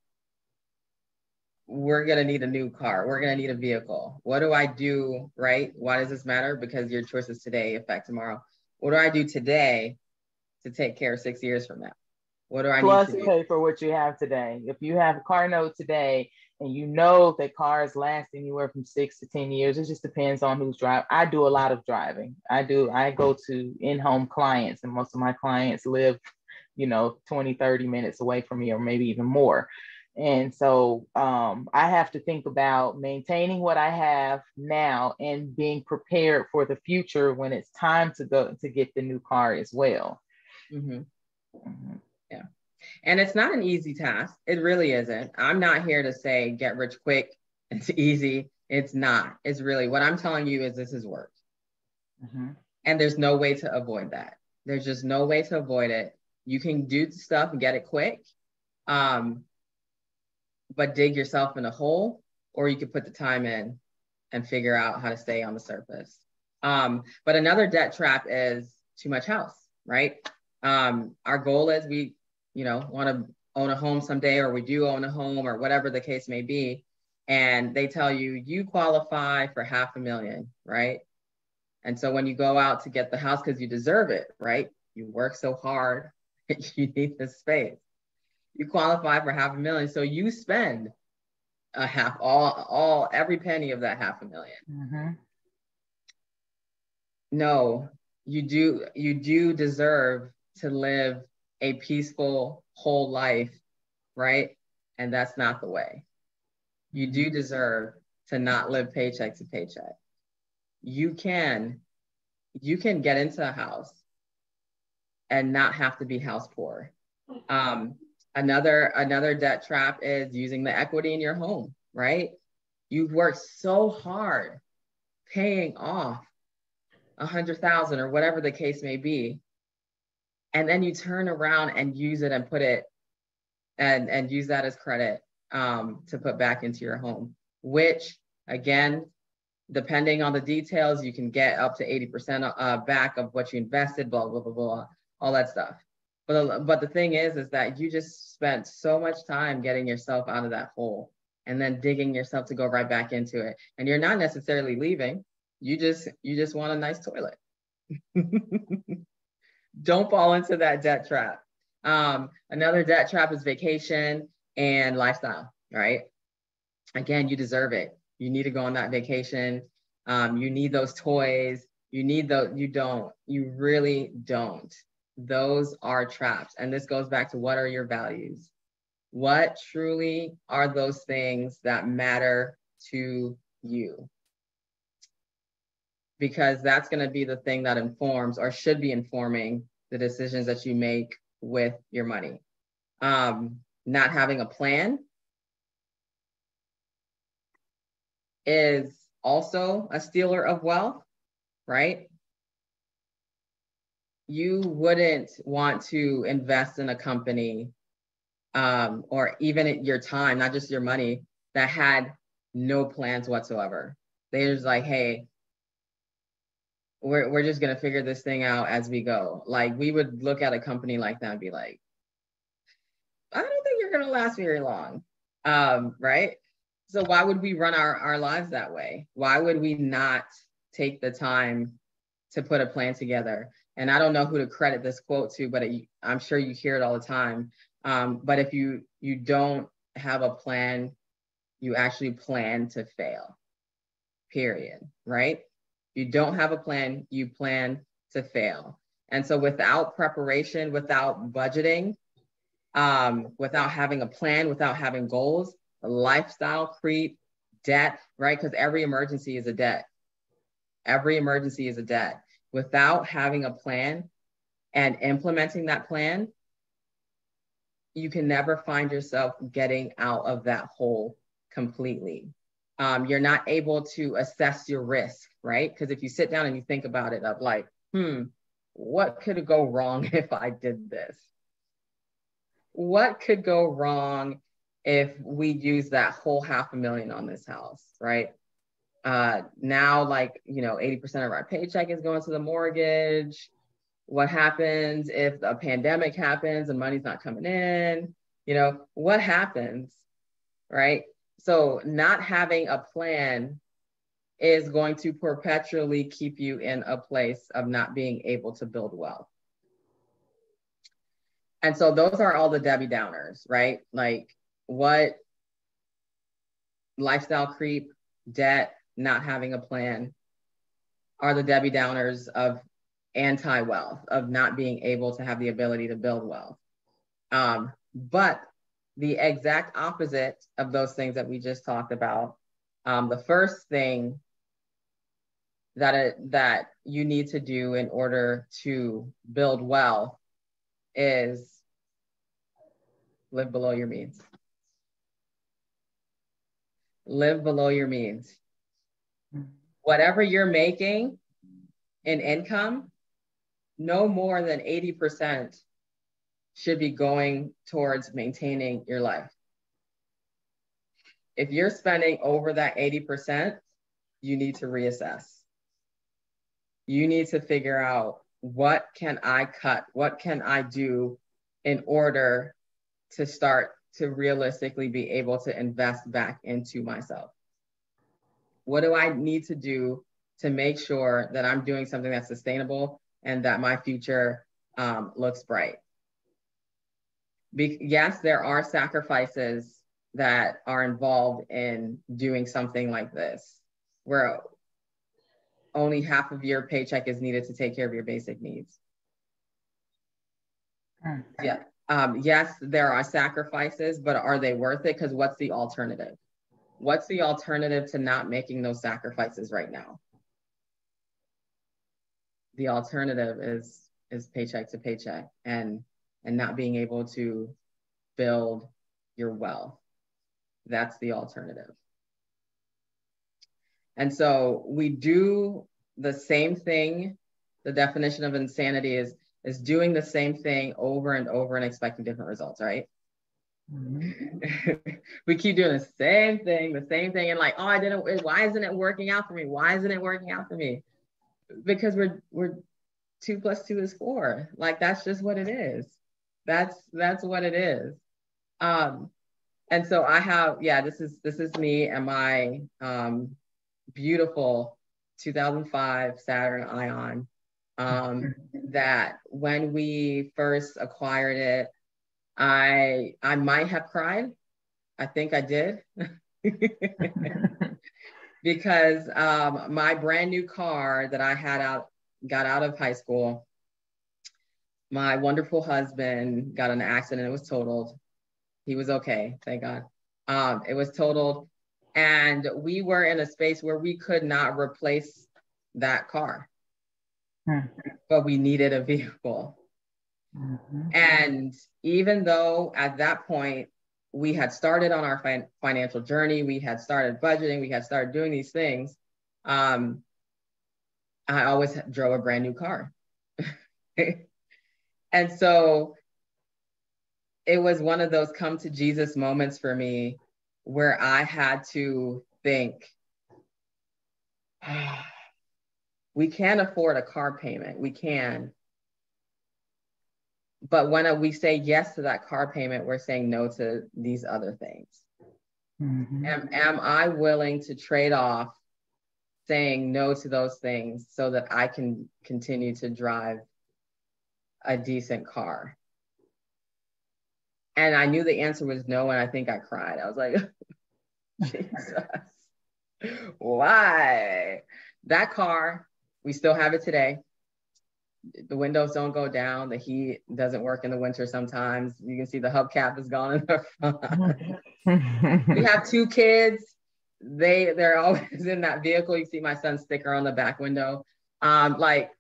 we're going to need a new car. We're going to need a vehicle. What do I do, right? Why does this matter? Because your choices today affect tomorrow. What do I do today to take care of 6 years from now? What do I need to do? Pay for what you have today. If you have a car note today, and that cars last anywhere from 6 to 10 years, it just depends on who's driving. I do a lot of driving. I go to in-home clients, and most of my clients live, 20, 30 minutes away from me, or maybe even more. And so I have to think about maintaining what I have now and being prepared for the future when it's time to go to get the new car as well. Yeah. And it's not an easy task. It really isn't. I'm not here to say get rich quick. It's easy. It's not. It's really, what I'm telling you is this is work. And there's no way to avoid that. There's just no way to avoid it. You can do stuff and get it quick, but dig yourself in a hole, or you could put the time in and figure out how to stay on the surface. But another debt trap is too much house, right? Our goal is we, want to own a home someday, or we do own a home, or whatever the case may be. And they tell you, you qualify for $500,000, right? And so when you go out to get the house, because you deserve it, right? You work so hard, you need the space. You qualify for $500,000. So you spend every penny of that $500,000. Mm-hmm. No, you do deserve to live a peaceful, whole life, right? And that's not the way. You do deserve to not live paycheck to paycheck. You can get into a house and not have to be house poor. Another debt trap is using the equity in your home, right? You've worked so hard paying off $100,000 or whatever the case may be, and then you turn around and use it and put it and use that as credit to put back into your home, which again, depending on the details, you can get up to 80% back of what you invested, blah, blah, blah, blah, all that stuff. But the thing is that you just spent so much time getting yourself out of that hole and then digging yourself to go right back into it. And you're not necessarily leaving. You just want a nice toilet. Don't fall into that debt trap. Another debt trap is vacation and lifestyle, right? Again, you deserve it. You need to go on that vacation. You need those toys. You really don't. Those are traps. And this goes back to, what are your values? What truly are those things that matter to you? Because that's going to be the thing that informs, or should be informing, the decisions that you make with your money. Not having a plan is also a stealer of wealth, right? You wouldn't want to invest in a company or even your time, not just your money, that had no plans whatsoever. They're just like, hey, we're just going to figure this thing out as we go. Like, we would look at a company like that and be like, I don't think you're going to last very long, right? So why would we run our lives that way? Why would we not take the time to put a plan together? And I don't know who to credit this quote to, but I'm sure you hear it all the time. But if you don't have a plan, you actually plan to fail, period, right? You don't have a plan, you plan to fail. And so without preparation, without budgeting, without having a plan, without having goals, lifestyle creep, debt, right? Because every emergency is a debt. Every emergency is a debt. Without having a plan and implementing that plan, you can never find yourself getting out of that hole completely. You're not able to assess your risk, right? Because if you sit down and you think about it, of like, what could go wrong if I did this? What could go wrong if we use that whole $500,000 on this house, right? Now, like, 80% of our paycheck is going to the mortgage. What happens if a pandemic happens and money's not coming in? What happens, right? So not having a plan is going to perpetually keep you in a place of not being able to build wealth. And so those are all the Debbie Downers, right? Like, what? Lifestyle creep, debt, not having a plan are the Debbie Downers of anti-wealth, of not being able to have the ability to build wealth. But the exact opposite of those things that we just talked about, the first thing that you need to do in order to build wealth is live below your means. Live below your means. Whatever you're making in income, no more than 80% should be going towards maintaining your life. If you're spending over that 80%, you need to reassess. You need to figure out, what can I cut? What can I do in order to start to realistically be able to invest back into myself? What do I need to do to make sure that I'm doing something that's sustainable and that my future looks bright? Yes, there are sacrifices that are involved in doing something like this, where only half of your paycheck is needed to take care of your basic needs. Yeah. Yes, there are sacrifices, but are they worth it? Because what's the alternative? What's the alternative to not making those sacrifices right now? The alternative is paycheck to paycheck and not being able to build your wealth. That's the alternative. And so we do the same thing. The definition of insanity is doing the same thing over and over and expecting different results, right? Mm-hmm. We keep doing the same thing, and like, oh, why isn't it working out for me? Why isn't it working out for me? Because we're 2 + 2 is 4. Like, that's just what it is. That's what it is. And so I have, this is me and my beautiful 2005 Saturn Ion, that when we first acquired it, I might have cried. I think I did. Because my brand new car that I got out of high school, my wonderful husband got in an accident. It was totaled. He was okay, thank God. It was totaled. And we were in a space where we could not replace that car, but we needed a vehicle. Mm-hmm. And even though at that point we had started on our financial journey, we had started budgeting, we had started doing these things, I always drove a brand new car. And so it was one of those come to Jesus moments for me, where I had to think, we can afford a car payment. We can. But when we say yes to that car payment, we're saying no to these other things. Mm-hmm. Am I willing to trade off saying no to those things so that I can continue to drive a decent car? And I knew the answer was no, and I think I cried. I was like, Jesus, why? That car, we still have it today. The windows don't go down. The heat doesn't work in the winter sometimes. You can see the hubcap is gone in the front. We have 2 kids. They're always in that vehicle. You see my son's sticker on the back window. Like,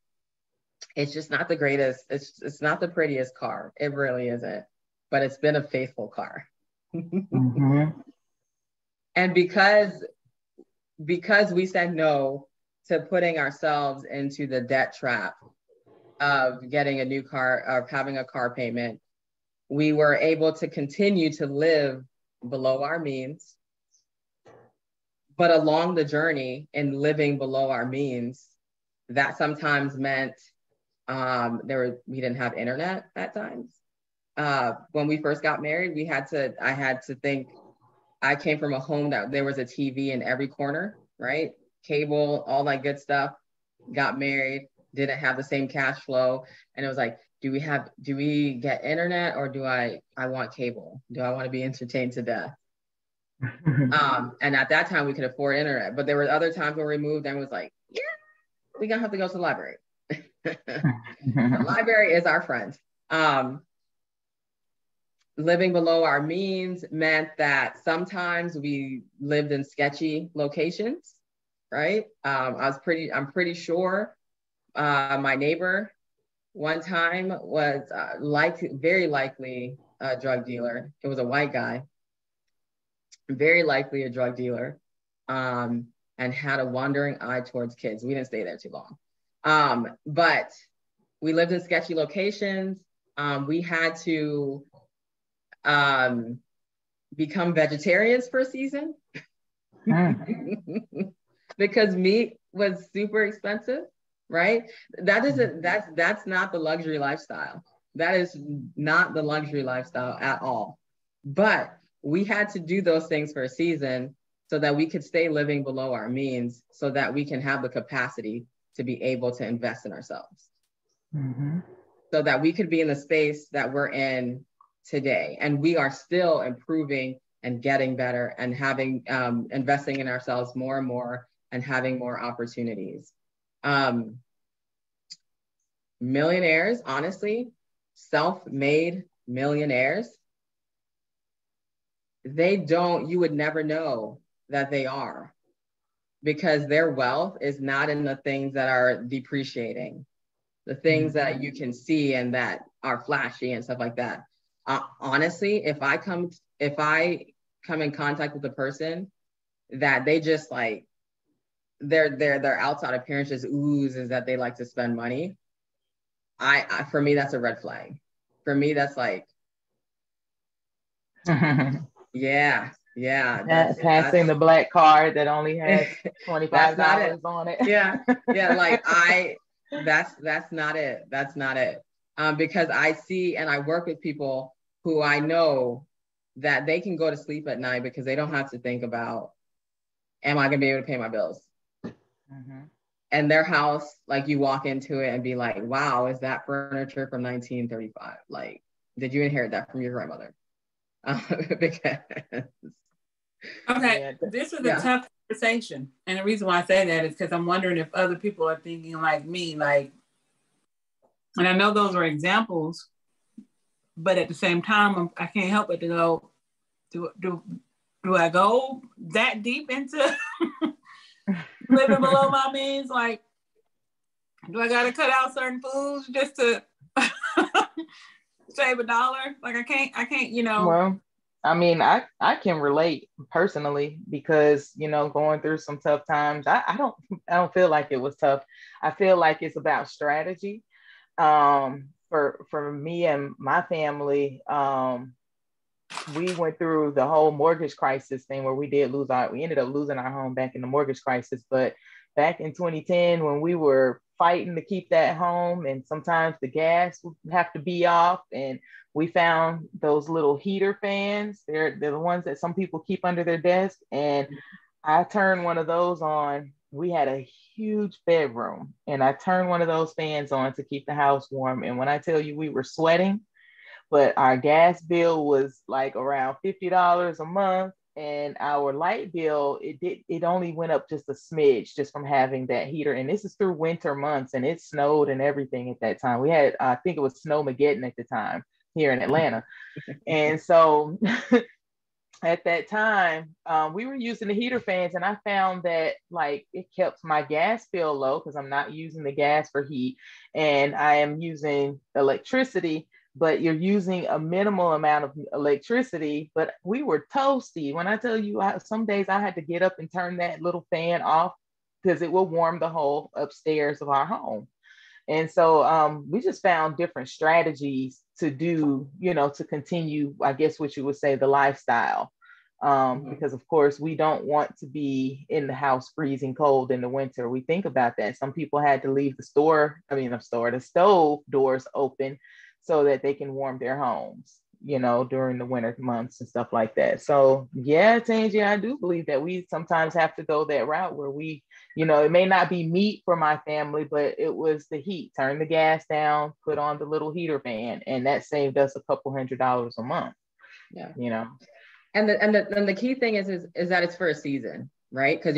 it's just not the greatest. It's not the prettiest car. It really isn't. But it's been a faithful car. Mm-hmm. And because we said no to putting ourselves into the debt trap of getting a new car, of having a car payment, we were able to continue to live below our means. But along the journey in living below our means, that sometimes meant we didn't have internet at times. When we first got married, I had to think, I came from a home that there was a TV in every corner, right? Cable, all that good stuff. Got married, didn't have the same cash flow. And it was like, do we get internet, or do I want cable? Do I want to be entertained to death? And at that time we could afford internet, but there were other times where we moved and it was like, yeah, we're gonna have to go to the library. The library is our friend. Living below our means meant that sometimes we lived in sketchy locations, right? I'm pretty sure my neighbor one time was very likely a drug dealer. It was a white guy, very likely a drug dealer, and had a wandering eye towards kids. We didn't stay there too long. But we lived in sketchy locations. We had to become vegetarians for a season because meat was super expensive, right? That's not the luxury lifestyle. That is not the luxury lifestyle at all. But we had to do those things for a season so that we could stay living below our means, so that we can have the capacity to be able to invest in ourselves. So that we could be in the space that we're in today. And we are still improving and getting better and having, investing in ourselves more and more and having more opportunities. Millionaires, honestly, self-made millionaires, you would never know that they are, because their wealth is not in the things that are depreciating, the things that you can see and that are flashy and stuff like that. Honestly, if I come in contact with a person that they just like, their outside appearance just oozes that they like to spend money, for me, that's a red flag. For me, that's like, yeah. Passing the black card that only has $25 on it. Yeah. Like that's not it. That's not it. Because I see and I work with people who I know that they can go to sleep at night because they don't have to think about, am I gonna be able to pay my bills? And their house, like you walk into it and be like, wow, is that furniture from 1935? Like, did you inherit that from your grandmother? Because okay, this is a tough conversation, and the reason why I say that is because I'm wondering if other people are thinking like me, like, and I know those are examples, but at the same time, I can't help but to go, do I go that deep into living below my means? Like, do I got to cut out certain foods just to save $1? Like, I can't, you know. Well, I mean, I can relate personally because, you know, going through some tough times, I don't feel like it was tough. I feel like it's about strategy. For me and my family, we went through the whole mortgage crisis thing where we ended up losing our home back in the mortgage crisis. But back in 2010, when we were fighting to keep that home, and sometimes the gas would have to be off, and we found those little heater fans. They're the ones that some people keep under their desk. And I turned one of those on. We had a huge bedroom, and I turned one of those fans on to keep the house warm. And when I tell you we were sweating, but our gas bill was like around $50 a month, and our light bill, it only went up just a smidge just from having that heater. And this is through winter months, and it snowed and everything at that time. We had, I think it was Snowmageddon at the time here in Atlanta. And so at that time, we were using the heater fans, and I found that like it kept my gas bill low because I'm not using the gas for heat, and I am using electricity, but you're using a minimal amount of electricity. But we were toasty. When I tell you, some days I had to get up and turn that little fan off because it will warm the whole upstairs of our home. And so we just found different strategies to do, you know, to continue, I guess what you would say, the lifestyle. Because of course we don't want to be in the house freezing cold in the winter. We think about that. Some people had to leave the stove doors open so that they can warm their homes, you know, during the winter months and stuff like that. So yeah, Tangi, I do believe that we sometimes have to go that route where we, you know, it may not be meat for my family, but it was the heat. Turn the gas down, put on the little heater fan, and that saved us a couple $100s a month. Yeah, you know. And the key thing is that it's for a season, right? Because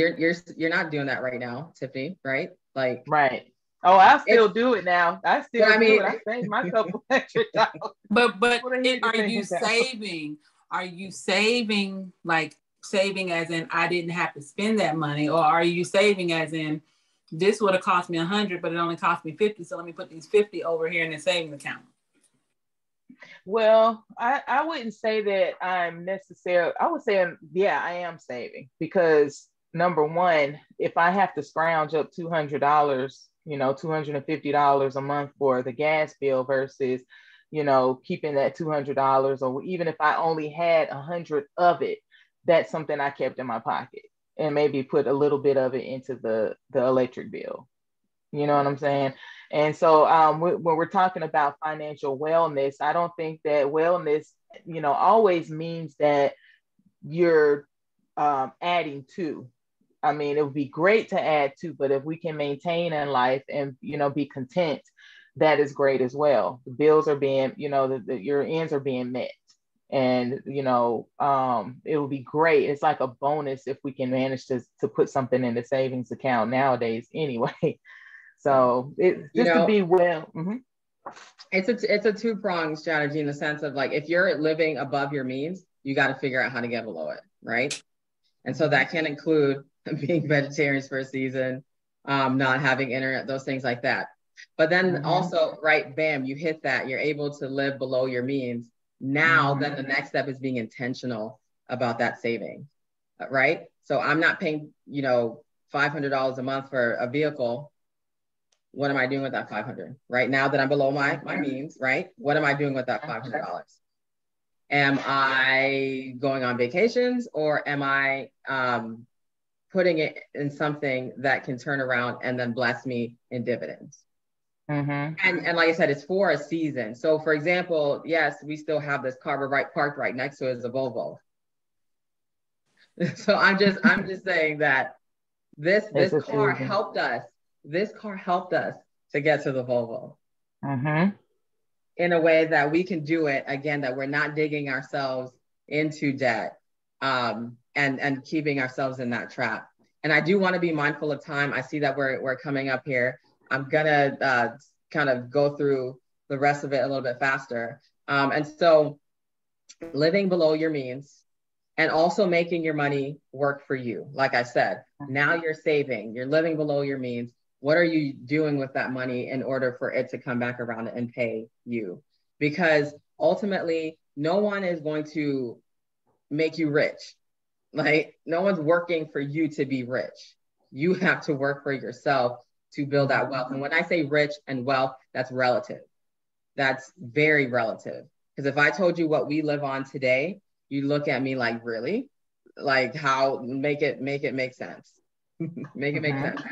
you're not doing that right now, Tiffany, right? Like, right. Oh, I still do it now. I still do it. I save my couple $100. But are you saving? Are you saving, like saving as in I didn't have to spend that money, or are you saving as in this would have cost me 100, but it only cost me 50, so let me put these 50 over here in the savings account? Well, I wouldn't say that I'm necessarily. I would say, yeah, I am saving because number one, if I have to scrounge up $200, you know, $250 a month for the gas bill versus, keeping that $200, or even if I only had 100 of it, that's something I kept in my pocket, and maybe put a little bit of it into the electric bill. You know what I'm saying? And so when we're talking about financial wellness, I don't think that wellness, always means that you're adding to. I mean, it would be great to add to, but if we can maintain in life and, be content, that is great as well. The bills are being, your ends are being met. And, it will be great. It's like a bonus if we can manage to put something in the savings account nowadays anyway. So to be well. Mm-hmm. It's a two-pronged strategy in the sense of, like, if you're living above your means, you got to figure out how to get below it, right? And so that can include being vegetarians for a season, not having internet, those things like that. But then also, right, bam, you hit that, you're able to live below your means. Now, then the next step is being intentional about that saving, right? So I'm not paying, $500 a month for a vehicle. What am I doing with that $500? Right now that I'm below my means, right? What am I doing with that $500? Am I going on vacations, or am I putting it in something that can turn around and then bless me in dividends? And like I said, it's for a season. So for example, yes, we still have this car parked right next to it is a Volvo. So I'm just saying that this car helped us. This car helped us to get to the Volvo in a way that we can do it again, that we're not digging ourselves into debt and keeping ourselves in that trap. And I do want to be mindful of time. I see that we're coming up here. I'm gonna kind of go through the rest of it a little bit faster. And so living below your means and also making your money work for you. Like I said, now you're saving, you're living below your means. What are you doing with that money in order for it to come back around and pay you? Because ultimately, no one is going to make you rich. Like, no one's working for you to be rich. You have to work for yourself to build that wealth. And when I say rich and wealth, that's relative. That's very relative. Because if I told you what we live on today, you look at me like, really? Like, how? Make it make sense. Make it make sense.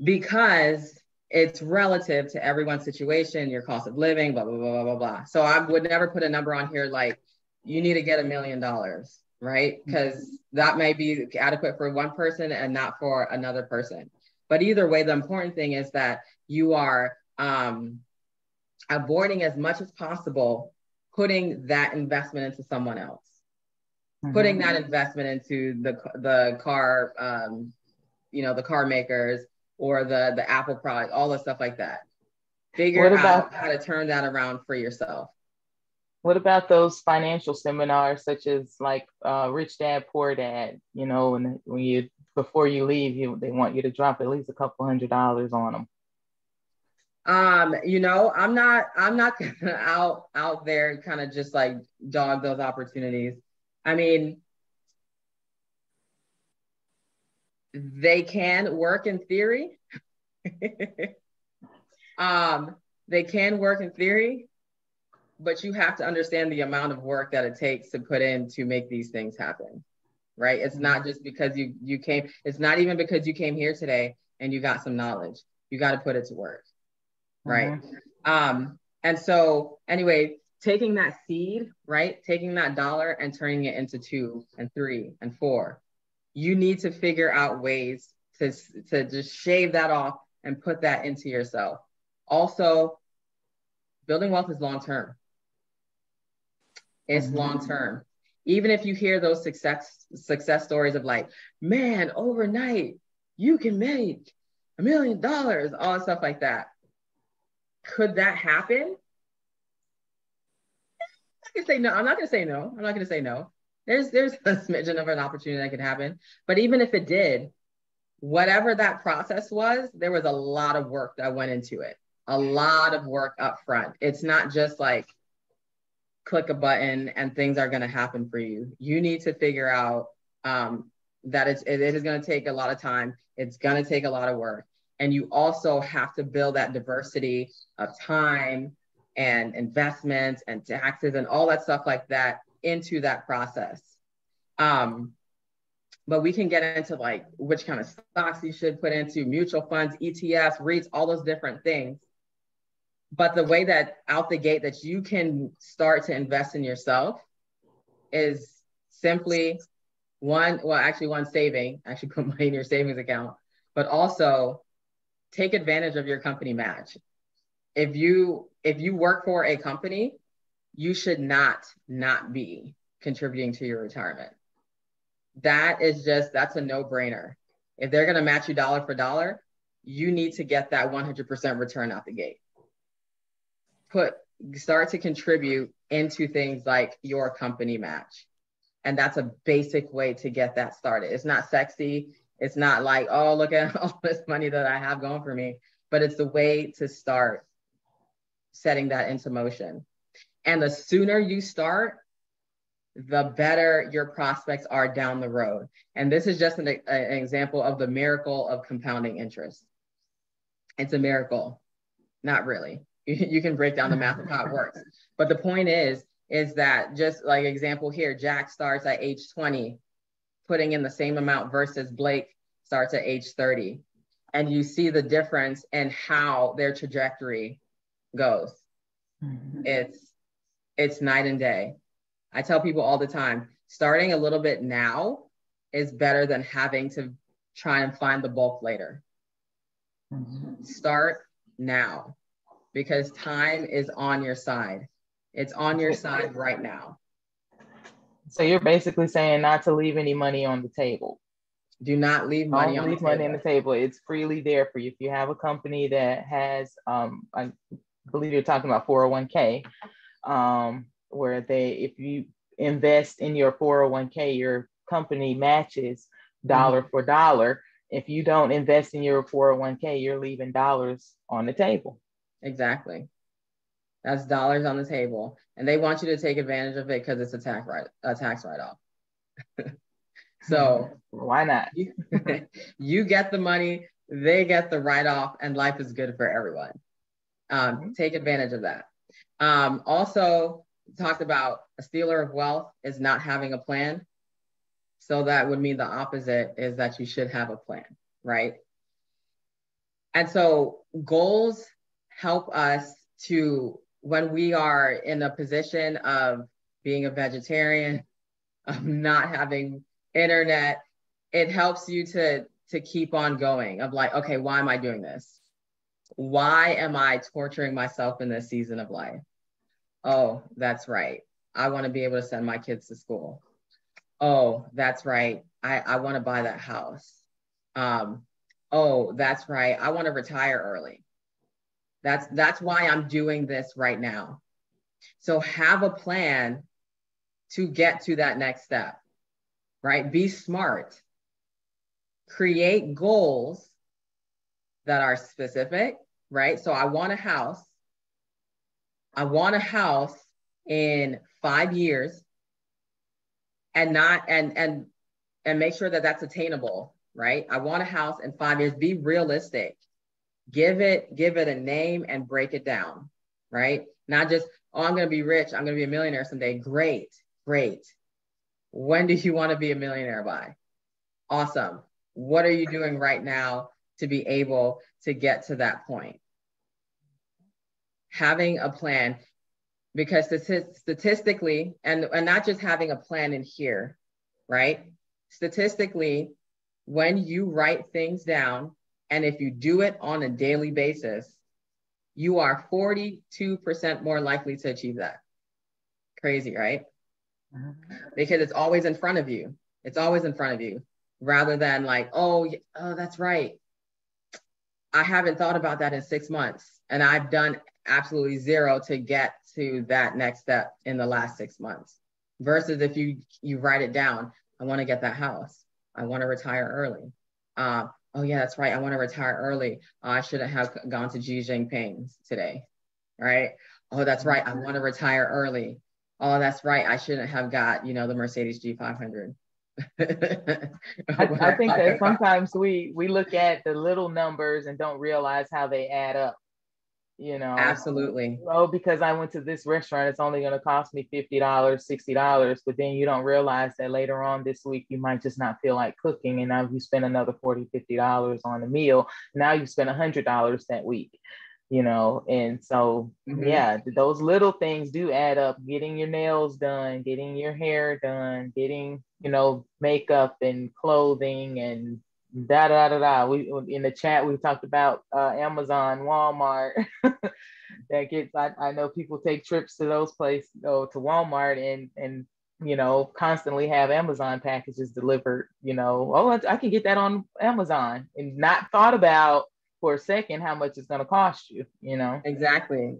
Because it's relative to everyone's situation, your cost of living, blah, blah, blah, blah, blah, blah. So I would never put a number on here like, you need to get $1 million, right? Because that may be adequate for one person and not for another person. But either way, the important thing is that you are avoiding as much as possible putting that investment into someone else, putting that investment into the car, the car makers, or the Apple product, all the stuff like that. Figure out how to turn that around for yourself. What about those financial seminars, such as like Rich Dad, Poor Dad? And when you, before you leave, they want you to drop at least a couple $100 on them. I'm not out there kind of just like dog those opportunities. I mean, they can work in theory. They can work in theory, but you have to understand the amount of work that it takes to put in to make these things happen, right? It's not just because you came, it's not even because you came here today and you got some knowledge. You got to put it to work, right? And so anyway, taking that seed, right? Taking that dollar and turning it into 2 and 3 and 4. You need to figure out ways to just shave that off and put that into yourself. Also, building wealth is long-term. It's long-term. Even if you hear those success stories of like, man, overnight, you can make $1 million, all that stuff like that. Could that happen? I can say no. I'm not going to say no. I'm not going to say no. There's a smidgen of an opportunity that could happen. But even if it did, whatever that process was, there was a lot of work that went into it. A lot of work up front. It's not just like click a button and things are going to happen for you. You need to figure out that it is going to take a lot of time. It's going to take a lot of work. And you also have to build that diversity of time, and investments and taxes and all that stuff like that into that process. But we can get into like which kind of stocks you should put into, mutual funds, ETFs, REITs, all those different things. But the way that out the gate that you can start to invest in yourself is simply one saving, actually put money in your savings account, but also take advantage of your company match. If you work for a company, you should not be contributing to your retirement. That's a no-brainer. If they're going to match you dollar for dollar, you need to get that 100% return out the gate. Start to contribute into things like your company match. And that's a basic way to get that started. It's not sexy. It's not like, oh, look at all this money that I have going for me, but it's the way to start setting that into motion. And the sooner you start, the better your prospects are down the road. And this is just an example of the miracle of compounding interest. It's a miracle. Not really. You can break down the math of how it works. But the point is that just like example here, Jack starts at age 20, putting in the same amount versus Blake starts at age 30. And you see the difference in how their trajectory goes. Mm-hmm. It's night and day. I tell people all the time, starting a little bit now is better than having to try and find the bulk later. Mm-hmm. Start now, because time is on your side. It's on your side right now. So you're basically saying not to leave any money on the table. Do not leave money on the table. Money on the table. It's freely there for you. If you have a company that has, I believe you're talking about 401k, where if you invest in your 401k, your company matches dollar for dollar. If you don't invest in your 401k, you're leaving dollars on the table. Exactly. That's dollars on the table. And they want you to take advantage of it because it's a tax write-off. So why not? You get the money, they get the write-off, and life is good for everyone. Take advantage of that. Also talked about a stealer of wealth is not having a plan. So that would mean the opposite is that you should have a plan, right? And so goals help us to, when we are in a position of being a vegetarian, of not having internet, it helps you to keep on going of like, okay, why am I doing this? Why am I torturing myself in this season of life? Oh, that's right. I want to be able to send my kids to school. Oh, that's right. I want to buy that house. Oh, that's right. I want to retire early. That's why I'm doing this right now. So have a plan to get to that next step, right? Be smart. Create goals that are specific, right? So I want a house. I want a house in 5 years, and make sure that that's attainable, right? I want a house in 5 years. Be realistic. Give it a name and break it down, right? Not just, oh, I'm going to be rich. I'm going to be a millionaire someday. Great. When do you want to be a millionaire by? Awesome. What are you doing right now to be able to get to that point? Having a plan, because statistically, and not just having a plan in here, right? Statistically, when you write things down, and if you do it on a daily basis, you are 42% more likely to achieve that. Crazy, right? Because it's always in front of you. It's always in front of you, rather than like, oh, that's right. I haven't thought about that in 6 months, and I've done absolutely zero to get to that next step in the last 6 months. Versus if you write it down, I want to get that house. I want to retire early. Oh yeah, that's right. I want to retire early. I shouldn't have gone to Xi Jinping's today, right? Oh, that's right. I want to retire early. Oh, that's right. I shouldn't have got, the Mercedes G500. I think that sometimes we look at the little numbers and don't realize how they add up. you know. Absolutely. Oh, because I went to this restaurant, it's only going to cost me $50, $60, but then you don't realize that later on this week, you might just not feel like cooking. And now you spend another $40, $50 on a meal. Now you spend $100 that week, you know? And so, yeah, those little things do add up. Getting your nails done, getting your hair done, getting, you know, makeup and clothing and da da da da. We in the chat we talked about Amazon, Walmart. That gets I know people take trips to those places, to Walmart and you know constantly have Amazon packages delivered. You know, oh I can get that on Amazon and not thought about for a second how much it's going to cost you. You know, exactly.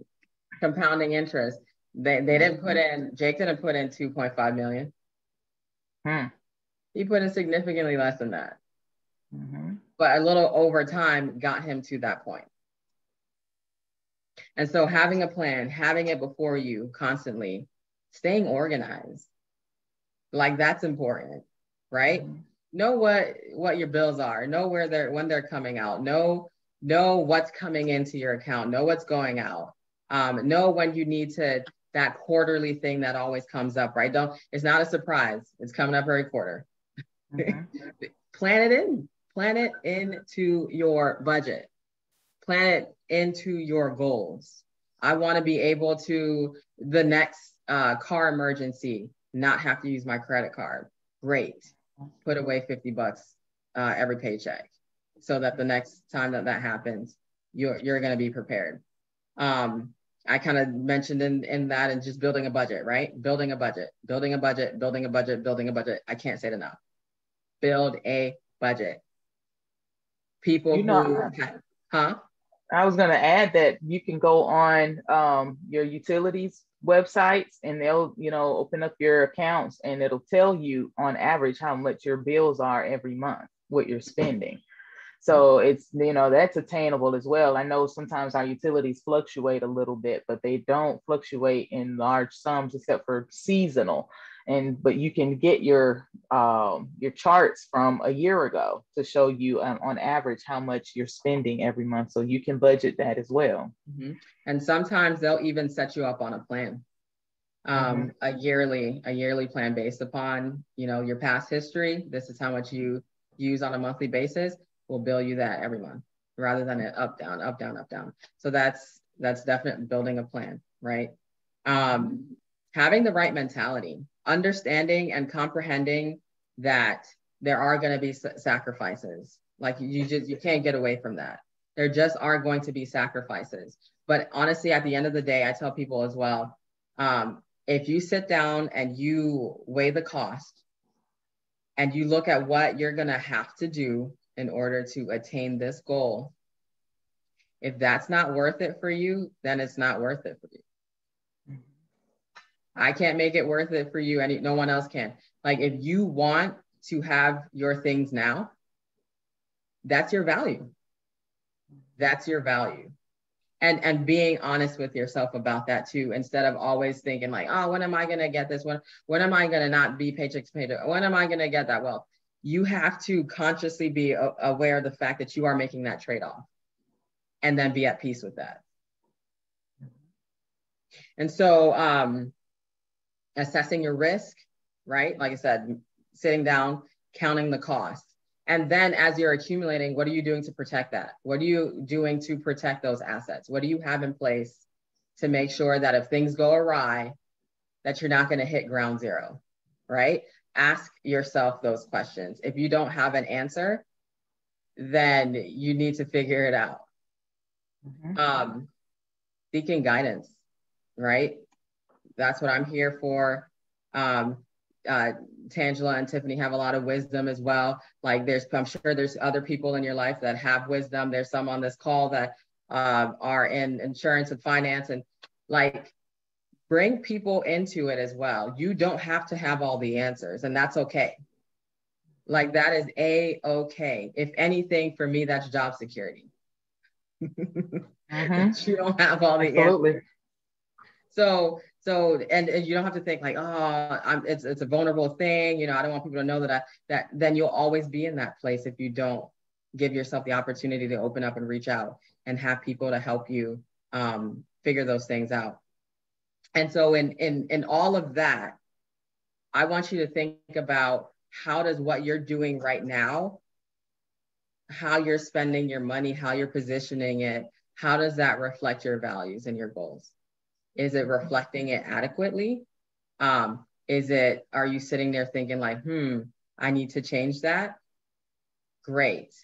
Compounding interest. They didn't put in. Jake didn't put in 2.5 million. He put in significantly less than that. But a little over time got him to that point. And so having a plan, having it before you constantly, staying organized, like that's important, right? Know what your bills are, know when they're coming out, know what's coming into your account, know what's going out, know when you need to, that quarterly thing that always comes up, right? It's not a surprise. It's coming up every quarter. Plan it into your budget. Plan it into your goals. I want to be able to, the next car emergency, not have to use my credit card. Great. Put away $50 every paycheck so that the next time that happens, you're going to be prepared. I kind of mentioned in that and just building a budget, right? Building a budget. I can't say it enough. Build a budget. People I was going to add that you can go on your utilities websites and they'll, you know, open up your accounts and it'll tell you on average how much your bills are every month, what you're spending. So it's, you know, that's attainable as well. I know sometimes our utilities fluctuate a little bit, but they don't fluctuate in large sums except for seasonal. But you can get your charts from a year ago to show you on average how much you're spending every month. So you can budget that as well. And sometimes they'll even set you up on a plan, a yearly plan based upon, you know, your past history. This is how much you use on a monthly basis. We'll bill you that every month rather than it up, down, up, down, up, down. So that's definitely building a plan, right? Having the right mentality, understanding and comprehending that there are going to be sacrifices. Like you can't get away from that. There just are going to be sacrifices. But honestly, at the end of the day, I tell people as well, if you sit down and you weigh the cost and you look at what you're going to have to do in order to attain this goal, if that's not worth it for you, then it's not worth it for you. I can't make it worth it for you, and no one else can. Like if you want to have your things now, that's your value. That's your value. And being honest with yourself about that too, instead of always thinking like, oh, when am I going to get this? When am I going to not be paycheck to paycheck? When am I going to get that wealth? You have to consciously be aware of the fact that you are making that trade-off and then be at peace with that. And so assessing your risk, right? Like I said, sitting down, counting the cost. And then as you're accumulating, what are you doing to protect that? What are you doing to protect those assets? What do you have in place to make sure that if things go awry, that you're not going to hit ground zero, right? Ask yourself those questions. If you don't have an answer, then you need to figure it out. Seeking guidance, right? That's what I'm here for. Tangela and Tiffany have a lot of wisdom as well. Like I'm sure there's other people in your life that have wisdom. There's some on this call that are in insurance and finance, and like bring people into it as well. You don't have to have all the answers, and that's okay. Like that is A-okay. If anything, for me, that's job security. You don't have all the answers. So, and you don't have to think like, oh, it's a vulnerable thing. You know, I don't want people to know that then you'll always be in that place if you don't give yourself the opportunity to open up and reach out and have people to help you figure those things out. And so in all of that, I want you to think about how does what you're doing right now, how you're spending your money, how you're positioning it, how does that reflect your values and your goals? Is it reflecting it adequately? Are you sitting there thinking like, I need to change that? Great.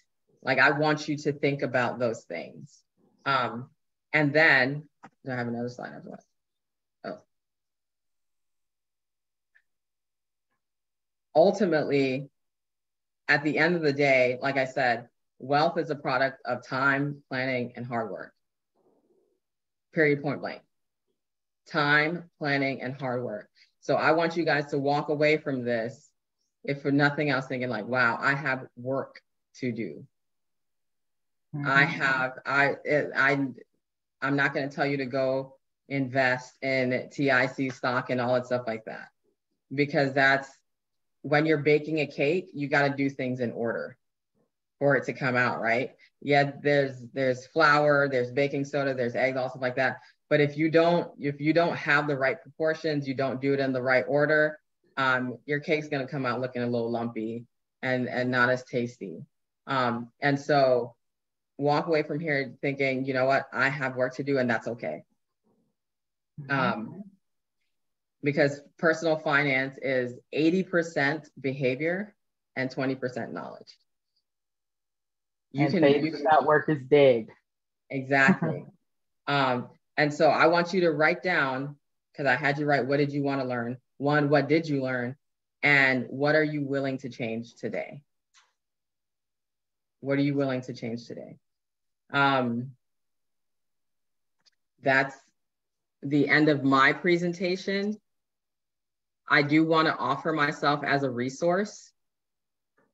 Like, I want you to think about those things. And then, do I have another slide after that? Oh. Ultimately, at the end of the day, like I said, wealth is a product of time, planning, and hard work. Period, point blank. Time, planning, and hard work. So I want you guys to walk away from this, if for nothing else, thinking like, wow, I have work to do. Mm-hmm. I'm not going to tell you to go invest in TIC stock and all that stuff like that, because that's when you're baking a cake, you got to do things in order for it to come out, right? Yeah, there's flour, there's baking soda, there's eggs, all stuff like that. But if you don't have the right proportions, you don't do it in the right order, your cake's going to come out looking a little lumpy and not as tasty. And so walk away from here thinking, you know what, I have work to do, and that's okay. Because personal finance is 80% behavior and 20% knowledge. Without work is dead. Exactly. And so I want you to write down, because I had you write, what did you want to learn? One, what did you learn? And what are you willing to change today? What are you willing to change today? That's the end of my presentation. I do want to offer myself as a resource.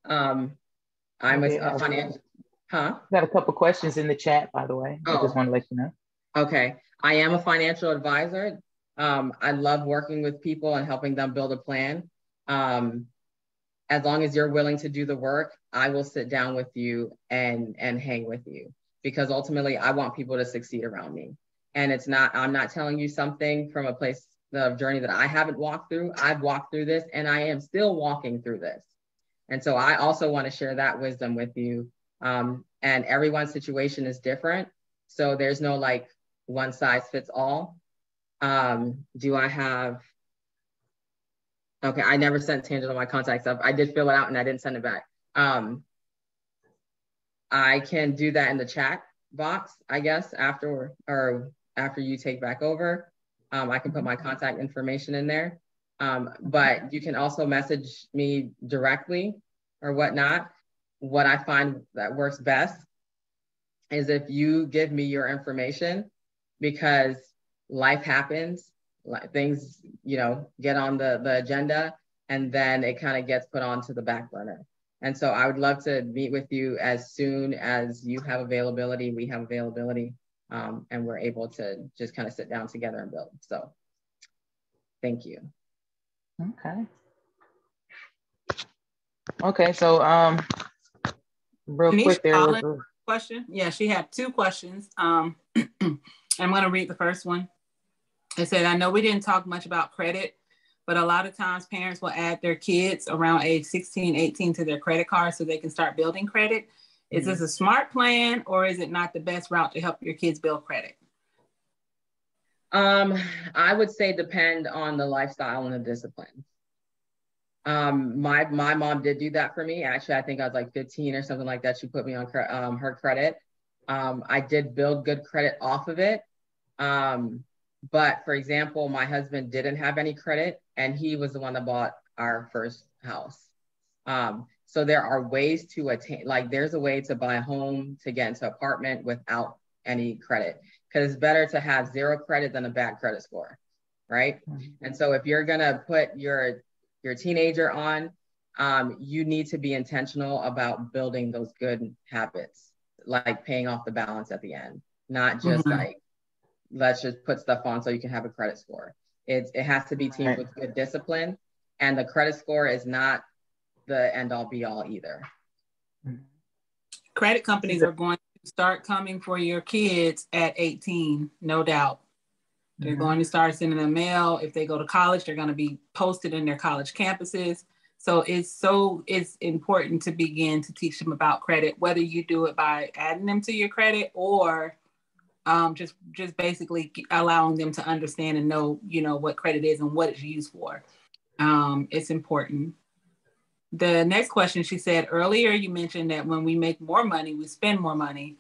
I'm a financial, Got a couple questions in the chat, by the way. I just want to let you know. Okay. I am a financial advisor. I love working with people and helping them build a plan. As long as you're willing to do the work, I will sit down with you and hang with you, because ultimately I want people to succeed around me. And I'm not telling you something from a place of journey that I haven't walked through. I've walked through this and I am still walking through this. And so I also want to share that wisdom with you. And everyone's situation is different. So there's no like one size fits all. Do I have, okay, I never sent Tangela my contact stuff. I did fill it out and I didn't send it back. I can do that in the chat box, I guess, after you take back over. I can put my contact information in there. But you can also message me directly or whatnot. What I find that works best is if you give me your information, because life happens, things, get on the agenda, and then it kind of gets put onto the back burner. And so I would love to meet with you as soon as you have availability, we have availability, and we're able to just kind of sit down together and build. So thank you. Okay, so real quick, there was a question. Yeah, she had two questions. I'm going to read the first one. It said, I know we didn't talk much about credit, but a lot of times parents will add their kids around age 16, 18 to their credit card so they can start building credit. Is this a smart plan, or is it not the best route to help your kids build credit? I would say depend on the lifestyle and the discipline. My mom did do that for me. Actually, I think I was like 15 or something like that. She put me on her credit. I did build good credit off of it. But for example, my husband didn't have any credit, and he was the one that bought our first house. So there are ways to attain, like there's a way to buy a home, to get into an apartment without any credit, because it's better to have zero credit than a bad credit score, right? And so if you're gonna put your teenager on, you need to be intentional about building those good habits, like paying off the balance at the end, not just like, let's just put stuff on so you can have a credit score. It has to be teamed with good discipline, and the credit score is not the end all be all either. Credit companies are going to start coming for your kids at 18, no doubt. They're going to start sending them mail. If they go to college, they're going to be posted in their college campuses. So it's important to begin to teach them about credit, whether you do it by adding them to your credit or just basically allowing them to understand and know, what credit is and what it's used for. It's important. The next question, she said, earlier you mentioned that when we make more money, we spend more money.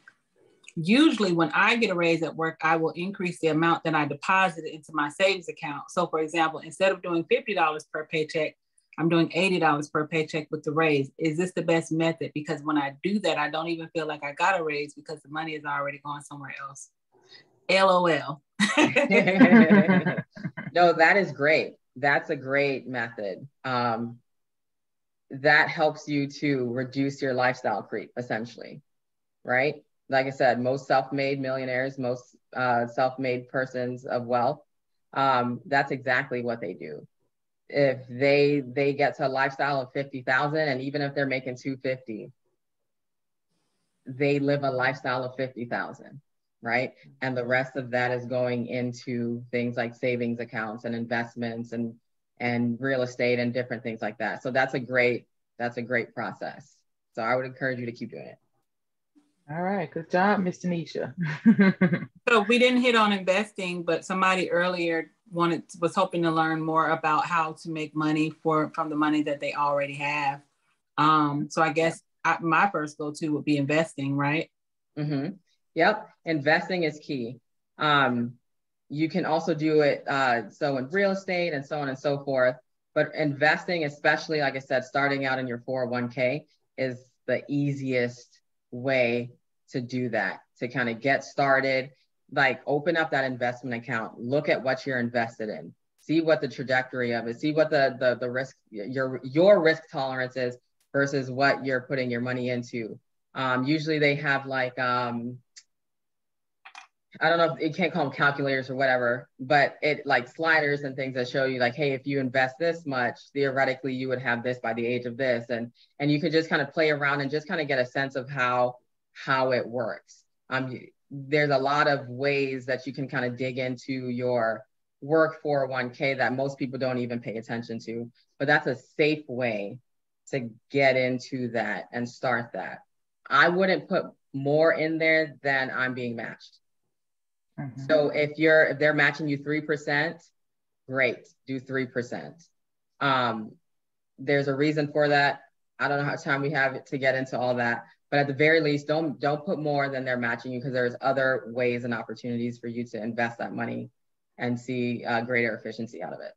Usually when I get a raise at work, I will increase the amount that I deposited into my savings account. So for example, instead of doing $50 per paycheck, I'm doing $80 per paycheck with the raise. Is this the best method? Because when I do that, I don't even feel like I got a raise because the money is already going somewhere else. LOL. No, that is great. That's a great method. That helps you to reduce your lifestyle creep, essentially, right? Like I said, most self-made millionaires, most self-made persons of wealth, that's exactly what they do. If they get to a lifestyle of 50,000, and even if they're making 250, they live a lifestyle of 50,000, right? And the rest of that is going into things like savings accounts and investments and real estate and different things like that. So that's a great process. So I would encourage you to keep doing it. All right, good job, Miss Tanisha. So we didn't hit on investing, but somebody earlier was hoping to learn more about how to make money from the money that they already have. So I guess my first go-to would be investing, right? Mm-hmm. Yep, investing is key. You can also do it so in real estate and so on and so forth. But investing, especially, like I said, starting out in your 401k is the easiest way to do that, to kind of get started. Like, open up that investment account, look at what you're invested in, see what the trajectory of it, see what the risk, your risk tolerance is versus what you're putting your money into. Usually they have like, I don't know if you can't call them calculators or whatever, but it like sliders and things that show you like, hey, if you invest this much, theoretically you would have this by the age of this. And you can just kind of play around and just kind of get a sense of how it works. There's a lot of ways that you can kind of dig into your work 401k that most people don't even pay attention to, but that's a safe way to get into that and start that. I wouldn't put more in there than I'm being matched. Mm-hmm. So if they're matching you 3%, great, do 3%. There's a reason for that. I don't know how much time we have to get into all that, but at the very least, don't put more than they're matching you, because there's other ways and opportunities for you to invest that money and see greater efficiency out of it.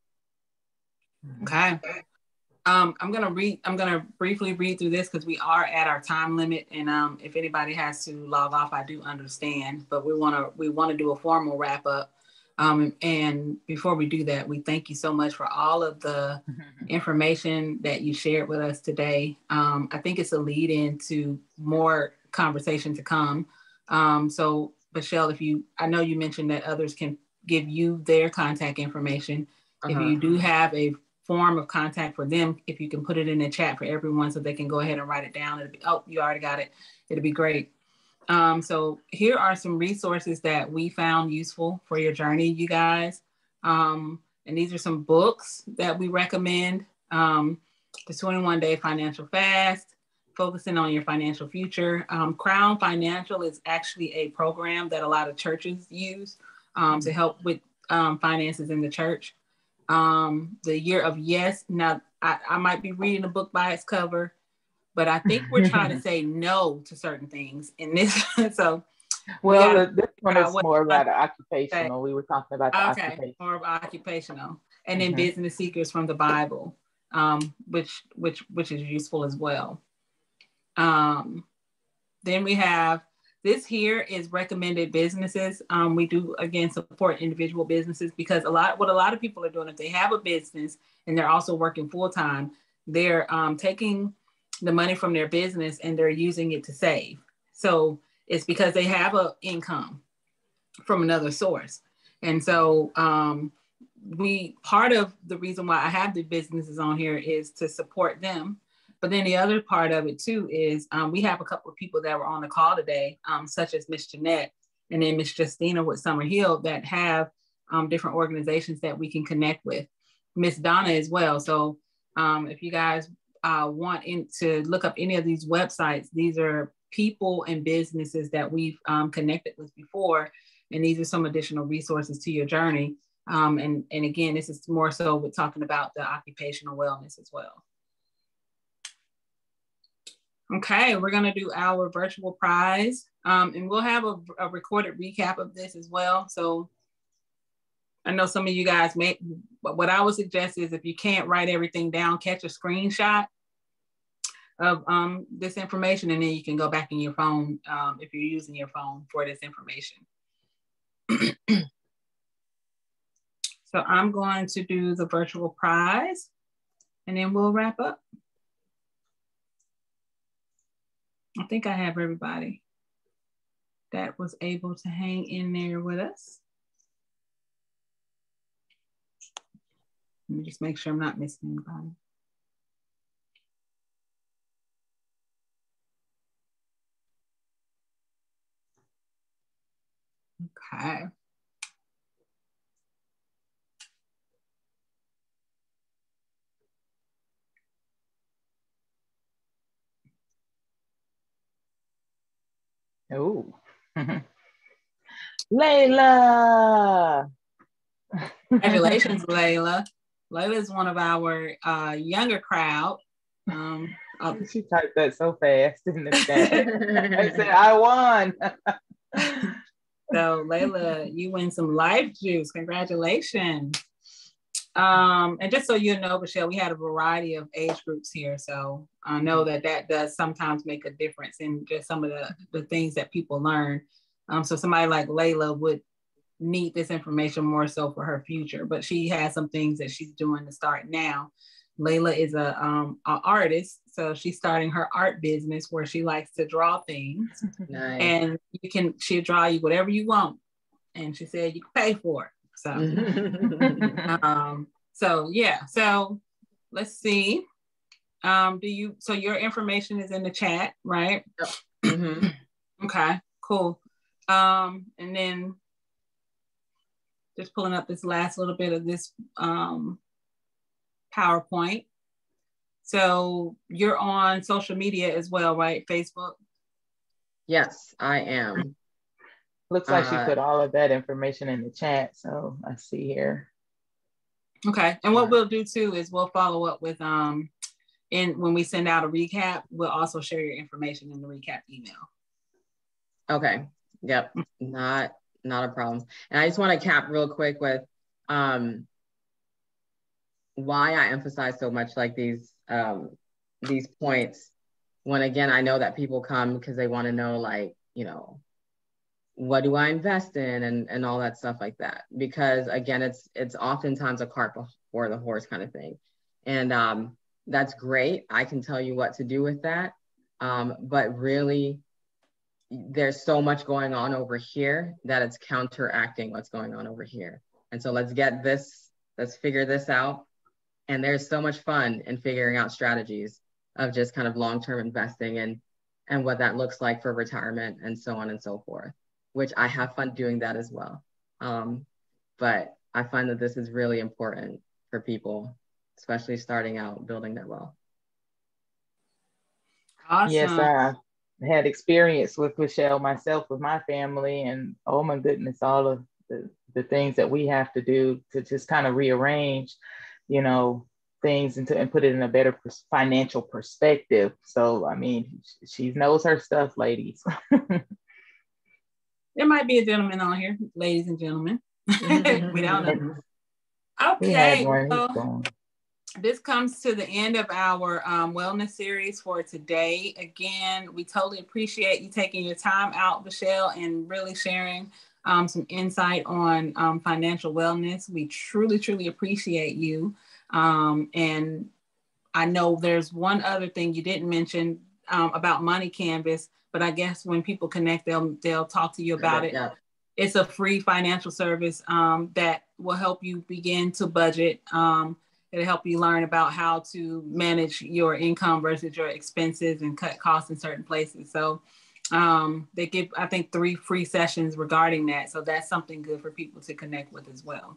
Okay. I'm gonna briefly read through this because we are at our time limit, and if anybody has to log off, I do understand, but we want to do a formal wrap up. And before we do that, we thank you so much for all of the information that you shared with us today. I think it's a lead into more conversation to come. So Vachelle, I know you mentioned that others can give you their contact information. If you do have a form of contact for them, if you can put it in the chat for everyone so they can go ahead and write it down. You already got it. It'll be great. So here are some resources that we found useful for your journey, you guys. And these are some books that we recommend. The 21-Day Financial Fast, Focusing on Your Financial Future. Crown Financial is actually a program that a lot of churches use to help with finances in the church. The Year of Yes. Now, I might be reading a book by its cover, but I think we're trying to say no to certain things in this. So, well, this one is more about occupational. We were talking about the occupational. More of occupational, and then Business Secrets from the Bible, which is useful as well. Then we have this here is recommended businesses. We do, again, support individual businesses because what a lot of people are doing, if they have a business and they're also working full-time, they're taking the money from their business and they're using it to save. So it's because they have an income from another source. And so part of the reason why I have the businesses on here is to support them. But then the other part of it too is we have a couple of people that were on the call today, such as Miss Jeanette and then Miss Justina with Summer Hill, that have different organizations that we can connect with. Miss Donna as well. So if you guys want to look up any of these websites, these are people and businesses that we've connected with before. And these are some additional resources to your journey. And again, this is more so with talking about the occupational wellness as well. Okay, we're gonna do our virtual prize. And we'll have a recorded recap of this as well. So I know some of you guys but what I would suggest is if you can't write everything down, catch a screenshot of this information, and then you can go back in your phone if you're using your phone for this information. So I'm going to do the virtual prize and then we'll wrap up. I think I have everybody that was able to hang in there with us. Let me just make sure I'm not missing anybody. Okay. Oh, Layla. Congratulations, Layla. Layla is one of our younger crowd. She typed that so fast in the chat. I said, I won. So Layla, you win some life juice. Congratulations. And just so you know, Vachelle, we had a variety of age groups here. So I know that does sometimes make a difference in just some of the things that people learn. So somebody like Layla would need this information more so for her future, but she has some things that she's doing to start now. Layla is a artist, so she's starting her art business where she likes to draw things. Nice. And she'll draw you whatever you want, and she said you can pay for it. So, so yeah. So let's see. So your information is in the chat, right? Yep. Mm-hmm. Okay, cool. And then just pulling up this last little bit of this PowerPoint. So you're on social media as well, right? Facebook? Yes, I am. Looks like she put all of that information in the chat. So I see here. Okay. And what we'll do too is we'll follow up with, when we send out a recap, we'll also share your information in the recap email. Okay. Yep. Not a problem. And I just want to cap real quick with why I emphasize so much like these points, when again, I know that people come because they want to know, like, you know, what do I invest in and all that stuff like that. Because again, it's oftentimes a cart before the horse kind of thing. And that's great. I can tell you what to do with that. But really, there's so much going on over here that it's counteracting what's going on over here. And so let's figure this out. And there's so much fun in figuring out strategies of just kind of long-term investing and what that looks like for retirement and so on and so forth, which I have fun doing that as well. But I find that this is really important for people, especially starting out building their wealth. Awesome. Yes, I had experience with Vachelle myself with my family, and oh my goodness, all of the things that we have to do to just kind of rearrange, you know, things and put it in a better financial perspective. So, I mean, she knows her stuff, ladies. There might be a gentleman on here, ladies and gentlemen. We don't know. Okay, so this comes to the end of our wellness series for today. Again, we totally appreciate you taking your time out, Vachelle, and really sharing some insight on financial wellness. We truly, truly appreciate you. And I know there's one other thing you didn't mention about Money Canvas, but I guess when people connect, they'll talk to you about it. Yeah. It's a free financial service that will help you begin to budget It'll help you learn about how to manage your income versus your expenses and cut costs in certain places. So they give, I think, 3 free sessions regarding that. So that's something good for people to connect with as well.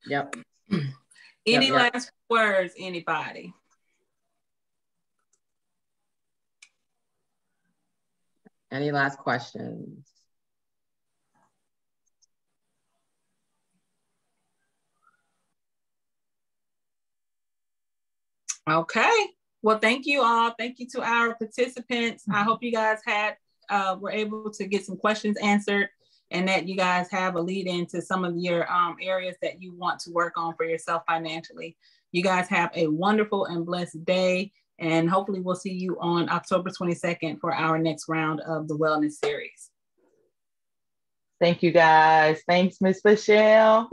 Yep. Any last words, anybody? Any last questions? Okay. Well, thank you all. Thank you to our participants. I hope you guys were able to get some questions answered, and that you guys have a lead into some of your areas that you want to work on for yourself financially. You guys have a wonderful and blessed day, and hopefully we'll see you on October 22nd for our next round of the wellness series. Thank you, guys. Thanks, Miss Vachelle.